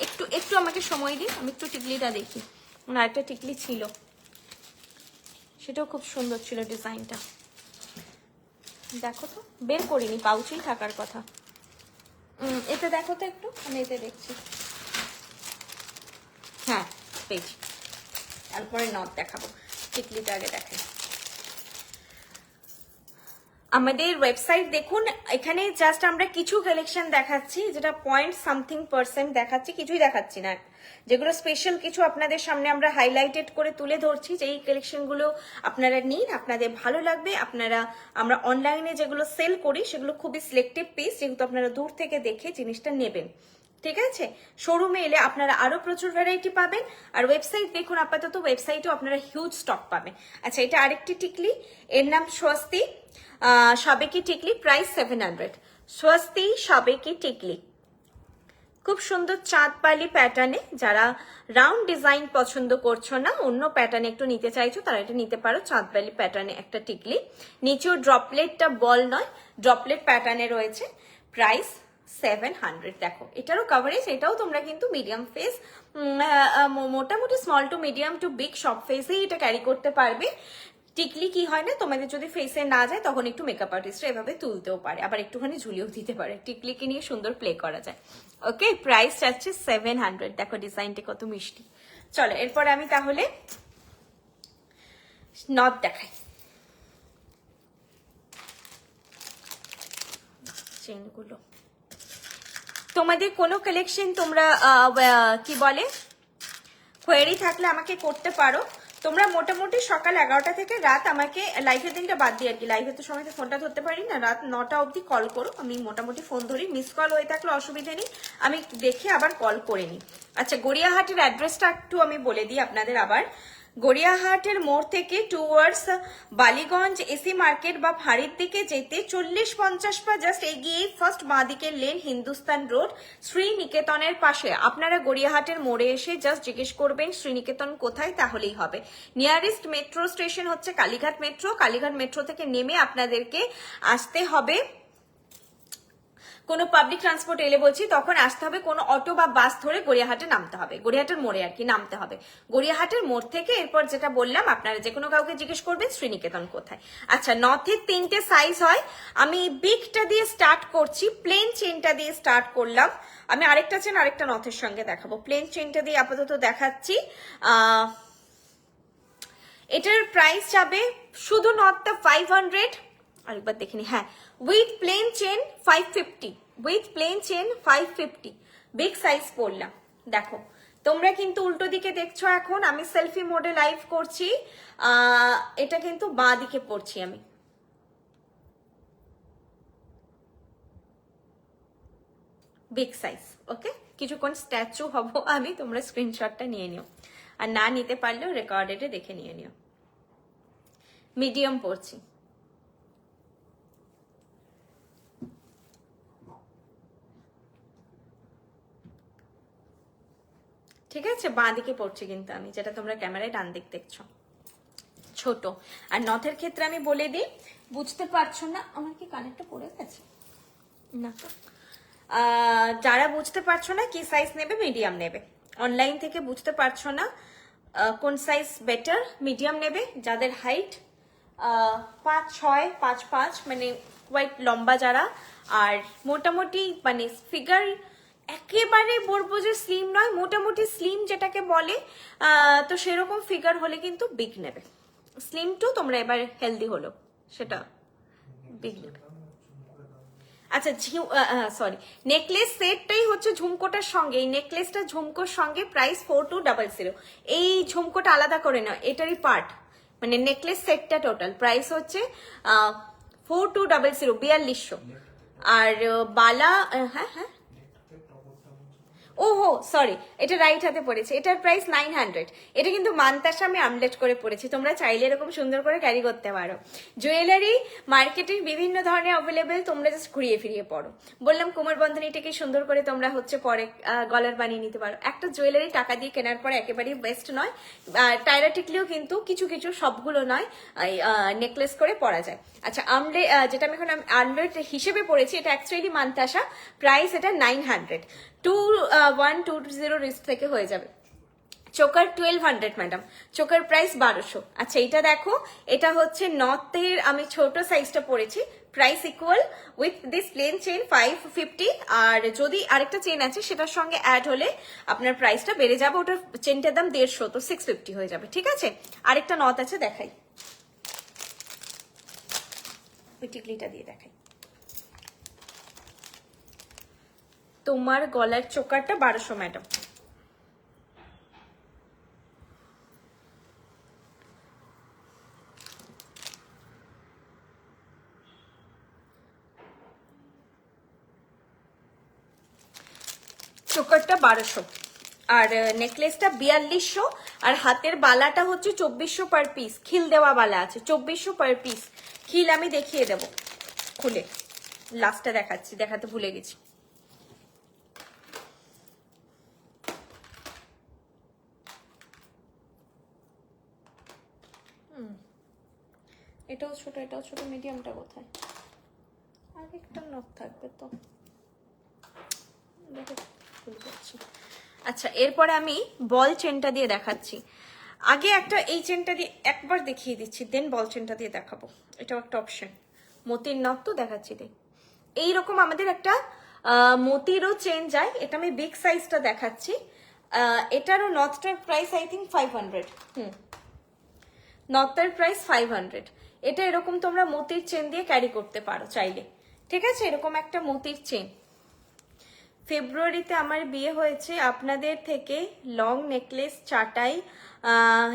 একটু একটু আমাকে সময় দিন, আমি একটু টিকলিটা দেখি। আরেকটা টিকলি ছিল, সেটাও খুব সুন্দর ছিল ডিজাইনটা। দেখো তো, বের করিনি, পাউচেই থাকার কথা। এতে দেখো তো একটু, আমি এতে দেখছি। হ্যাঁ পেয়েছি, তারপরে নথ দেখাবো, টিকলিটা আগে দেখাই। আমাদের ওয়েবসাইট দেখুন, এখানে জাস্ট আমরা কিছু কালেকশন দেখাচ্ছি, যেটা 0.something% দেখাচ্ছি, কিছুই দেখাচ্ছি না। যেগুলো স্পেশাল কিছু আপনাদের সামনে আমরা হাইলাইটেড করে তুলে ধরছি, যে এই কালেকশনগুলো আপনারা নিন, আপনাদের ভালো লাগবে। আমরা অনলাইনে যেগুলো সেল করি সেগুলো খুবই সিলেক্টিভ পিস, যেহেতু আপনারা দূর থেকে দেখে জিনিসটা নেবেন, ঠিক আছে? শোরুমে এলে আপনারা আরো প্রচুর ভ্যারাইটি পাবেন। আর ওয়েবসাইট দেখুন, আপাতত ওয়েবসাইটেও আপনারা হিউজ স্টক পাবেন। আচ্ছা এটা আরেকটি টিকলি, এর নাম স্বস্তি সাবেকি টিকলি, প্রাইস 700। স্বস্তি সাবেকি টিকলি, খুব সুন্দর চাঁদপালি প্যাটার্নে। যারা রাউন্ড ডিজাইন পছন্দ করছো না, অন্য প্যাটার্নে একটু নিতে চাইছো, তারা এটা নিতে পারো। চাঁদপালি প্যাটার্নে একটা টিকলি, নিচেও ড্রপলেটটা বল নয়, ড্রপলেট প্যাটার্নে রয়েছে, প্রাইস 700। দেখো এটারও কভারেজ, এটাও তোমরা কিন্তু মিডিয়াম ফেস, মোটামুটি small to medium to big সব ফেসেই এটা ক্যারি করতে পারবে। টিকলি কি হয় না, তোমাদের যদি ফেসে না যায় তখন একটু মেকআপ আর্টিস্টরা এভাবে তুলতেও পারে, আবার একটুখানি ঝুলিয়েও দিতে পারে, টিকলিকে নিয়ে সুন্দর প্লে করা যায়। ওকে, প্রাইস যাচ্ছে 700। দেখো ডিজাইনটা কত মিষ্টি। চলো এরপরে আমি তাহলে নথ দেখাই। চেনগুলো তোমাদের কোনো কালেকশন তোমরা কি বলে কোয়েরি থাকলে আমাকে করতে পারো। তোমরা মোটামুটি সকাল 11টা থেকে রাত, আমাকে লাইভের দিনটা বাদ দিয়ে আর কি, লাইভের তো সময় ফোনটা ধরতে পারি না, রাত 9টা অবধি কল করো, আমি মোটামুটি ফোন ধরি। মিস কল হয়ে থাকলে অসুবিধা নেই, আমি দেখে আবার কল করে নিই। আচ্ছা গড়িয়াহাটের অ্যাড্রেসটা একটু আমি বলে দিই আপনাদের আবার। গড়িয়াহাটের মোড় থেকে টুয়ার্ডস বালিগঞ্জ এসি মার্কেট বা ফাঁড়ির দিকে যেতে 40-50 পা জাস্ট এগিয়ে ফার্স্ট বাঁ দিকের লেন হিন্দুস্তান রোড শ্রীনিকেতনের পাশে। আপনারা গড়িয়াহাটের মোড়ে এসে জাস্ট জিজ্ঞেস করবেন শ্রীনিকেতন কোথায়, তাহলেই হবে। নিয়ারেস্ট মেট্রো স্টেশন হচ্ছে কালীঘাট মেট্রো। কালীঘাট মেট্রো থেকে নেমে আপনাদেরকে আসতে হবে, কোনো পাবলিক ট্রান্সপোর্ট এলে বলছি তখন আসতে হবে, কোনো অটো বা বাস ধরে গড়িয়াহাটে নামতে হবে, গড়িয়াহাটের মোড়ে আর কি নামতে হবে। গড়িয়াহাটের মোড় থেকে এরপর যেটা বললাম আপনারা যে কোনো কাউকে জিজ্ঞেস করবেন শ্রীনিকেতন কোথায়। আচ্ছা, নথের 3টে সাইজ হয়, আমি বিগটা দিয়ে স্টার্ট করছি, প্লেন চেনটা দিয়ে স্টার্ট করলাম। আমি আরেকটা চেন আরেকটা নথের সঙ্গে দেখাবো, প্লেন চেনটা দিয়ে আপাতত দেখাচ্ছি। এটার প্রাইস যাবে শুধু নথটা 500, আরেকবার দেখিনি, হ্যাঁ, with plain chain 550, with plain chain 550, big size পড়লাম। দেখো তোমরা কিন্তু উল্টো দিকে দেখছো, এখন আমি সেলফি মোডে লাইভ করছি, এটা কিন্তু বাঁ দিকে পড়ছি আমি। বিগ সাইজ, ওকে। কিছুক্ষণ স্ট্যাচু হব আমি, তোমরা স্ক্রিনশটটা নিয়ে নিও, আর না নিতে পারলেও রেকর্ডেডে দেখে নিয়ে নিও। মিডিয়াম পড়ছি, ঠিক আছে, বাঁ দিকে পড়ছি কিন্তু আমি, যেটা তোমরা ক্যামেরায় ডান দিক দেখছো। ছোট আর নথের ক্ষেত্রে আমি বলে দিই, বুঝতে পারছো না, আমার কি কানেরটা পড়ে গেছে না তো, যারা বুঝতে পারছো না কি সাইজ নেবে, মিডিয়াম নেবে। অনলাইন থেকে বুঝতে পারছো না কোন সাইজ বেটার, মিডিয়াম নেবে। যাদের হাইট 5'6", 5'5", মানে কোয়াইট লম্বা যারা, আর মোটামুটি মানে ফিগার একেবারে বলবো যে স্লিম নয়, মোটামুটি স্লিম যেটাকে বলে, তো সেরকম ফিগার হলে কিন্তু বিগ নেবে। স্লিম টু তোমরা এবার হেলদি হলো, সেটা বিগ নেবে। আচ্ছা, সরি, নেকলেস সেটটাই হচ্ছে ঝুমকোটার সঙ্গে, এই নেকলেসটা ঝুমকোর সঙ্গে, প্রাইস 4200। এই ঝুমকোটা আলাদা করে নাও, এটারই পার্ট, মানে নেকলেস সেটটা টোটাল প্রাইস হচ্ছে 4200, 4200। আর বালা, হ্যাঁ হ্যাঁ, ওহো সরি, এটা রাইট হাতে পড়েছে, এটার প্রাইস 900। এটা কিন্তু মান্তাসা আমি আমলেট করে পড়েছি, তোমরা চাইলে এরকম সুন্দর করে ক্যারি করতে পারো। জুয়েলারি মার্কেটে বিভিন্ন ধরনের অ্যাভেলেবেল, তোমরা জাস্ট ঘুরিয়ে ফিরিয়ে পড়ো। বললাম কোমর বন্ধনীটাকে সুন্দর করে তোমরা হচ্ছে পরে গলার বানিয়ে নিতে পারো। একটা জুয়েলারি টাকা দিয়ে কেনার পরে একেবারেই বেস্ট নয়, টায়রা টিকলেও কিন্তু কিছু কিছু, সবগুলো নয়, নেকলেস করে পরা যায়। আচ্ছা, যেটা আমি এখন আমলেট হিসেবে পড়েছি, এটা অ্যাকচুয়ালি মান্তাসা, প্রাইস এটা 900, 2120 রিস্ট থেকে হয়ে যাবে। Choker 1200 madam, choker price 1200। আচ্ছা, এটা দেখো, এটা হচ্ছে নর্থের, আমি ছোট সাইজটা পড়েছি, price equal with this plain chain 550, আর যদি আরেকটা চেন আছে সেটার সঙ্গে অ্যাড হলে আপনার প্রাইসটা বেড়ে যাবে, ওটার চেনটার দাম 150, তো 650 হয়ে যাবে। ঠিক আছে, আরেকটা নথ আছে দেখাই, ওই টিকলিটা দিয়ে দেখাই। তোমার গলার চোকারটা 1200 ম্যাডাম। চোকারটা 1200, আর নেকলেসটা 4200, আর হাতের বালাটা হচ্ছে 2400 পার পিস, খিল দেওয়া বালা আছে 2400 পার পিস। খিল আমি দেখিয়ে দেবো খুলে, লাস্টটা দেখাচ্ছি, দেখাতে ভুলে গেছি। এটাও ছোট, এটাও ছোট, মিডিয়ামটা কোথায়? আরেকটা নখ থাকবে তো, আচ্ছা এরপরে আমি বল চেনটা দিয়ে দেখাচ্ছি। আগে একটা এই চেনটা দিয়ে একবার দেখিয়ে দিচ্ছি, দেন বল চেনটা দিয়ে দেখাবো, এটাও একটা অপশন। মতির নখ তো দেখাচ্ছি, দেখ এইরকম আমাদের একটা মতিরও চেন যায়, এটা আমি বিগ সাইজটা দেখাচ্ছি। এটারও নথটার প্রাইস আই থিঙ্ক 500, নথটার প্রাইস 500। এটা এরকম তোমরা মতির চেন দিয়ে ক্যারি করতে পারো চাইলে, ঠিক আছে, এরকম একটা মতির চেন। ফেব্রুয়ারিতে আমার বিয়ে হয়েছে, আপনাদের থেকে লং নেকলেস চাটাই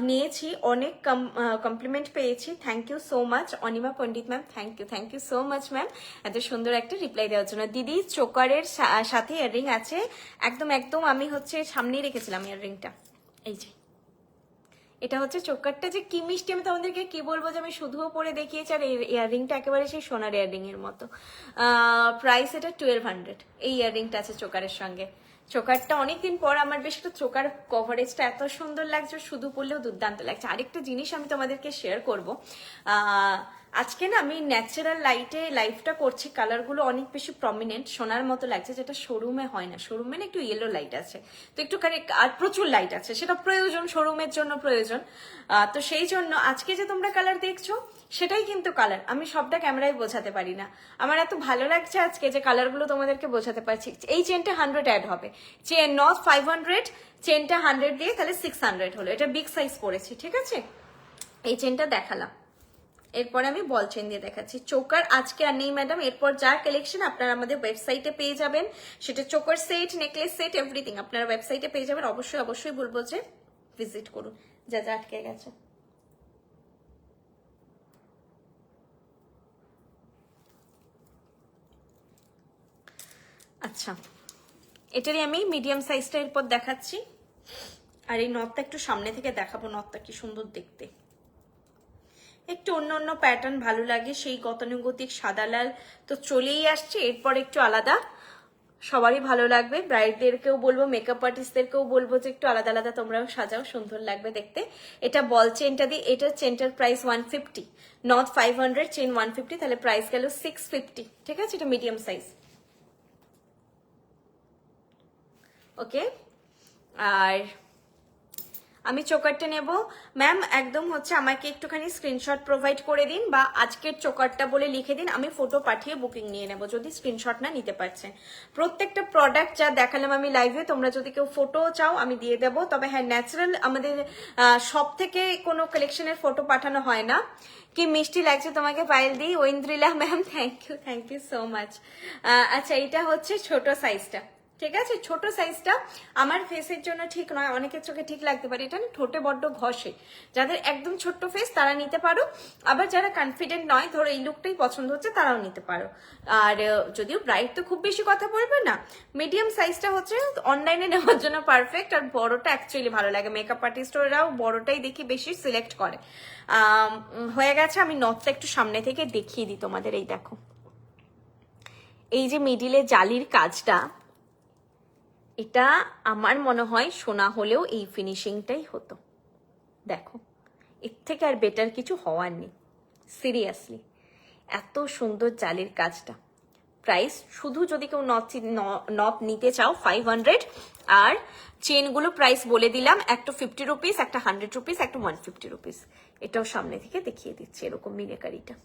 নিয়েছি, অনেক কমপ্লিমেন্ট পেয়েছি, thank you so much. Anima Pandit ma'am, thank you so much ma'am, এত সুন্দর একটা রিপ্লাই দেওয়ার জন্য। দিদি চোকারের সাথে ইয়াররিং আছে, একদম একদম আমি হচ্ছে সামনেই রেখেছিলাম ইয়াররিংটা, এই যে এটা হচ্ছে চোকারটা যে কি মিষ্টি, আমি তোমাদেরকে কি বলবো, যে আমি শুধুও পরে দেখিয়েছি। আর এই ইয়াররিংটা একেবারে সেই সোনার ইয়াররিং এর মতো। প্রাইস এটা 1200। এই ইয়াররিংটা আছে চোকারের সঙ্গে। চোকারটা অনেকদিন পর আমার বেশ একটু চোকার কভারেজটা এত সুন্দর লাগছে, শুধু পরলেও দুর্দান্ত লাগছে। আরেকটা জিনিস আমি তোমাদেরকে শেয়ার করবো, আজকে না আমি ন্যাচারাল লাইটে লাইভটা করছি, কালারগুলো অনেক বেশি প্রমিনেন্ট সোনার মতো লাগছে, যেটা শোরুমে হয় না। শোরুমে না একটু ইয়েলো লাইট আছে, তো একটুখানি আর প্রচুর লাইট আছে, সেটা প্রয়োজন, শোরুমের জন্য প্রয়োজন। তো সেই জন্য আজকে যে তোমরা কালার দেখছো সেটাই কিন্তু কালার, আমি সবটা ক্যামেরায় বোঝাতে পারি না। আমার এত ভালো লাগছে আজকে যে কালারগুলো তোমাদেরকে বোঝাতে পারছি। এই চেনটা 100 অ্যাড হবে, চেন নট 500, চেনটা 100 দিয়ে তাহলে 600 হলো। এটা বিগ সাইজ পড়েছি, ঠিক আছে। এই চেনটা দেখালাম, এরপরে আমি বল চেন দিয়ে দেখাচ্ছি। চোকার আজকে আর নেই ম্যাডাম, এরপর যা কালেকশন আপনারা আমাদের ওয়েবসাইটে পেয়ে যাবেন, সেটা choker set, necklace set, everything আপনারা ওয়েবসাইটে পেয়ে যাবেন। অবশ্যই অবশ্যই বলবো যে ভিজিট করুন, যা যা আটকে গেছে। আচ্ছা, এটারই আমি মিডিয়াম সাইজটা এরপর দেখাচ্ছি। আর এই নথটা একটু সামনে থেকে দেখাবো, নথটা কি সুন্দর দেখতে, একটু অন্য অন্য প্যাটার্ন ভালো লাগে। সেই গতানুগতিক সাদা লাল তো চলেই আসছে, এরপর একটু আলাদা সবারই ভালো লাগবে। ব্রাইডদেরকেও বলবো, মেকআপ আর্টিস্টদেরকেও বলবো যে একটু আলাদা আলাদা তোমরাও সাজাও, সুন্দর লাগবে দেখতে। এটা বল চেনটা দিয়ে, এটার চেনটার প্রাইস 150, নট 500, চেন 150, তাহলে প্রাইস গেল 650, ঠিক আছে। এটা মিডিয়াম সাইজ, ওকে। আর আমি চোকারটা নেব ম্যাম, একদম হচ্ছে আমাকে একটুখানি স্ক্রিনশট প্রোভাইড করে দিন, বা আজকের চোকারটা বলে লিখে দিন, আমি ফটো পাঠিয়ে বুকিং নিয়ে নেব যদি স্ক্রিনশট না নিতে পারছেন। প্রত্যেকটা প্রোডাক্ট যা দেখালাম আমি লাইভে, তোমরা যদি কেউ ফটো চাও আমি দিয়ে দেবো। তবে হ্যাঁ, ন্যাচারাল আমাদের সব থেকে কোনো কালেকশনের ফটো পাঠানো হয় না। কি মিষ্টি লাগছে তোমাকে পায়েল দি, Oindrila ma'am, thank you so much. আচ্ছা, এটা হচ্ছে ছোট সাইজটা, ঠিক আছে। ছোট সাইজটা আমার ফেসের জন্য ঠিক নয়, অনেকের চোখে ঠিক লাগতে পারে, এটা ঠোঁটে বড্ড ঘষে। যাদের একদম ছোট্ট ফেস তারা নিতে পারো, আবার যারা কনফিডেন্ট নয়, ধরো এই লুকটাই পছন্দ হচ্ছে, তারাও নিতে পারো। আর যদিও ব্রাইট তো খুব বেশি কথা বলবে না, মিডিয়াম সাইজটা হচ্ছে অনলাইনে নেওয়ার জন্য পারফেক্ট। আর বড়টা অ্যাকচুয়ালি ভালো লাগে, মেকআপ আর্টিস্টরাও বড়টাই দেখি বেশি সিলেক্ট করে। হয়ে গেছে, আমি নথটা একটু সামনে থেকে দেখিয়ে দিই তোমাদের। এই দেখো, এই যে মিডিলে জালির কাজটা, এটা আমার মনে হয় সোনা হলেও এই ফিনিশিংটাই হতো। দেখো, এর থেকে আর বেটার কিছু হওয়ার নেই, সিরিয়াসলি। এত সুন্দর জালির কাজটা। প্রাইস শুধু যদি কেউ নথ নিতে চাও 500, আর চেনগুলো প্রাইস বলে দিলাম, একটা 50 রুপিস, একটা 100 রুপিস, একটা 150 রুপিস। এটাও সামনে থেকে দেখিয়ে দিচ্ছি, এরকম মিনেকারিটা।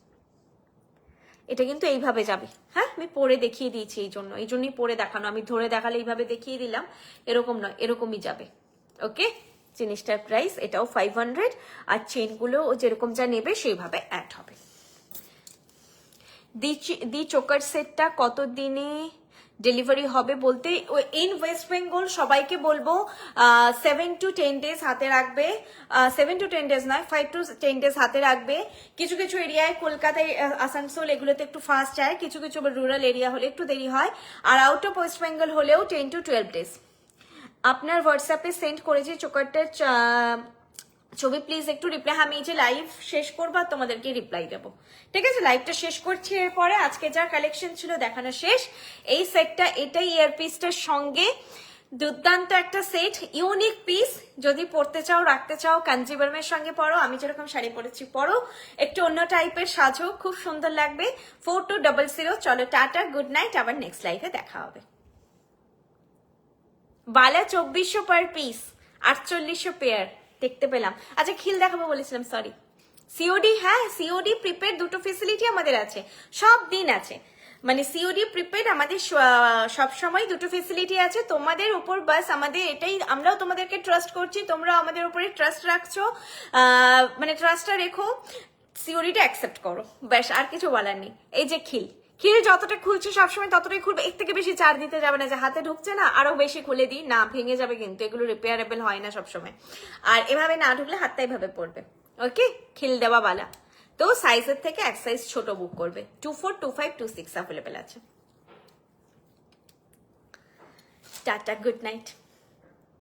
এটা কিন্তু এইভাবে যাবে, হ্যাঁ আমি পরে দেখিয়ে দিয়েছি, এই জন্যই পরে দেখানো। আমি ধরে দেখালে এইভাবে দেখিয়ে দিলাম, এরকম নয়, এরকমই যাবে, ওকে। জিনিসটার প্রাইস এটাও 500, আর চেনগুলো যেরকম যা নেবে সেইভাবে অ্যাড হবে। দি চোকার সেটটা কত দিনে ডেলিভারি হবে বলতে, ইন ওয়েস্ট বেঙ্গল সবাইকে বলবো 7 to 10 days হাতে রাখবে। 7 to 10 days নয়, 5 to 10 days হাতে রাখবে। কিছু কিছু এরিয়ায়, কলকাতায়, আসানসোল, এগুলোতে একটু ফাস্ট যায়, কিছু কিছু রুরাল এরিয়া হলে একটু দেরি হয়। আর আউট অফ ওয়েস্ট বেঙ্গল হলেও 10 to 12 days। আপনার হোয়াটসঅ্যাপে সেন্ড করেছি চোকারটার ছবি, প্লিজ একটু রিপ্লাই। আমি এই যে লাইভ শেষ করবো আর তোমাদেরকে রিপ্লাই দেবো, ঠিক আছে। লাইভটা শেষ করছি, এরপরে আজকে যা কালেকশন ছিল দেখানো শেষ। এই সেটটা, এটাই ইয়ারপিসটার সঙ্গে দুর্দান্ত একটা সেট, ইউনিক পিস। যদি পড়তে চাও, রাখতে চাও, কাঞ্জিবরমের সঙ্গে পরো, আমি যেরকম শাড়ি পরেছি পরো, একটু অন্য টাইপের সাজো, খুব সুন্দর লাগবে। 4200। চলো টাটা, গুড নাইট, আবার নেক্সট লাইভে দেখা হবে। বালা 2400 পার পিস, 4800 পেয়ার দেখতে পেলাম। আচ্ছা, খিল দেখাবো বলেছিলাম, সরি। সিওডি, হ্যাঁ সিওডি প্রিপেড দুটো ফেসিলিটি আমাদের আছে, সব দিন আছে। মানে সিওডি প্রিপেড আমাদের সব সময় দুটো ফেসিলিটি আছে। তোমাদের উপর বাস আমাদের এটাই, আমরাও তোমাদেরকে ট্রাস্ট করছি, তোমরা আমাদের উপরে ট্রাস্ট রাখছো, মানে ট্রাস্টটা রেখো, সিওডিটা অ্যাকসেপ্ট করো, ব্যাস, আর কিছু বলার নেই। এই যে খিল যতটা খুলছে সবসময় ততটাই খুলবে, এর থেকে বেশি চার দিতে যাবে না, যে হাতে ঢুকছে না আরো বেশি খুলে দিই না, ভেঙে যাবে কিন্তু, এগুলো রিপেয়ারেবল হয় না সবসময়। আর এভাবে না ঢুকলে হাতটা এভাবে পড়বে, ওকে। খিল দেওয়া বালা, তো সাইজের থেকে এক সাইজ ছোট বুক করবে। 24, 25, 26 অ্যাভেলেবেল আছে। Tata, good night.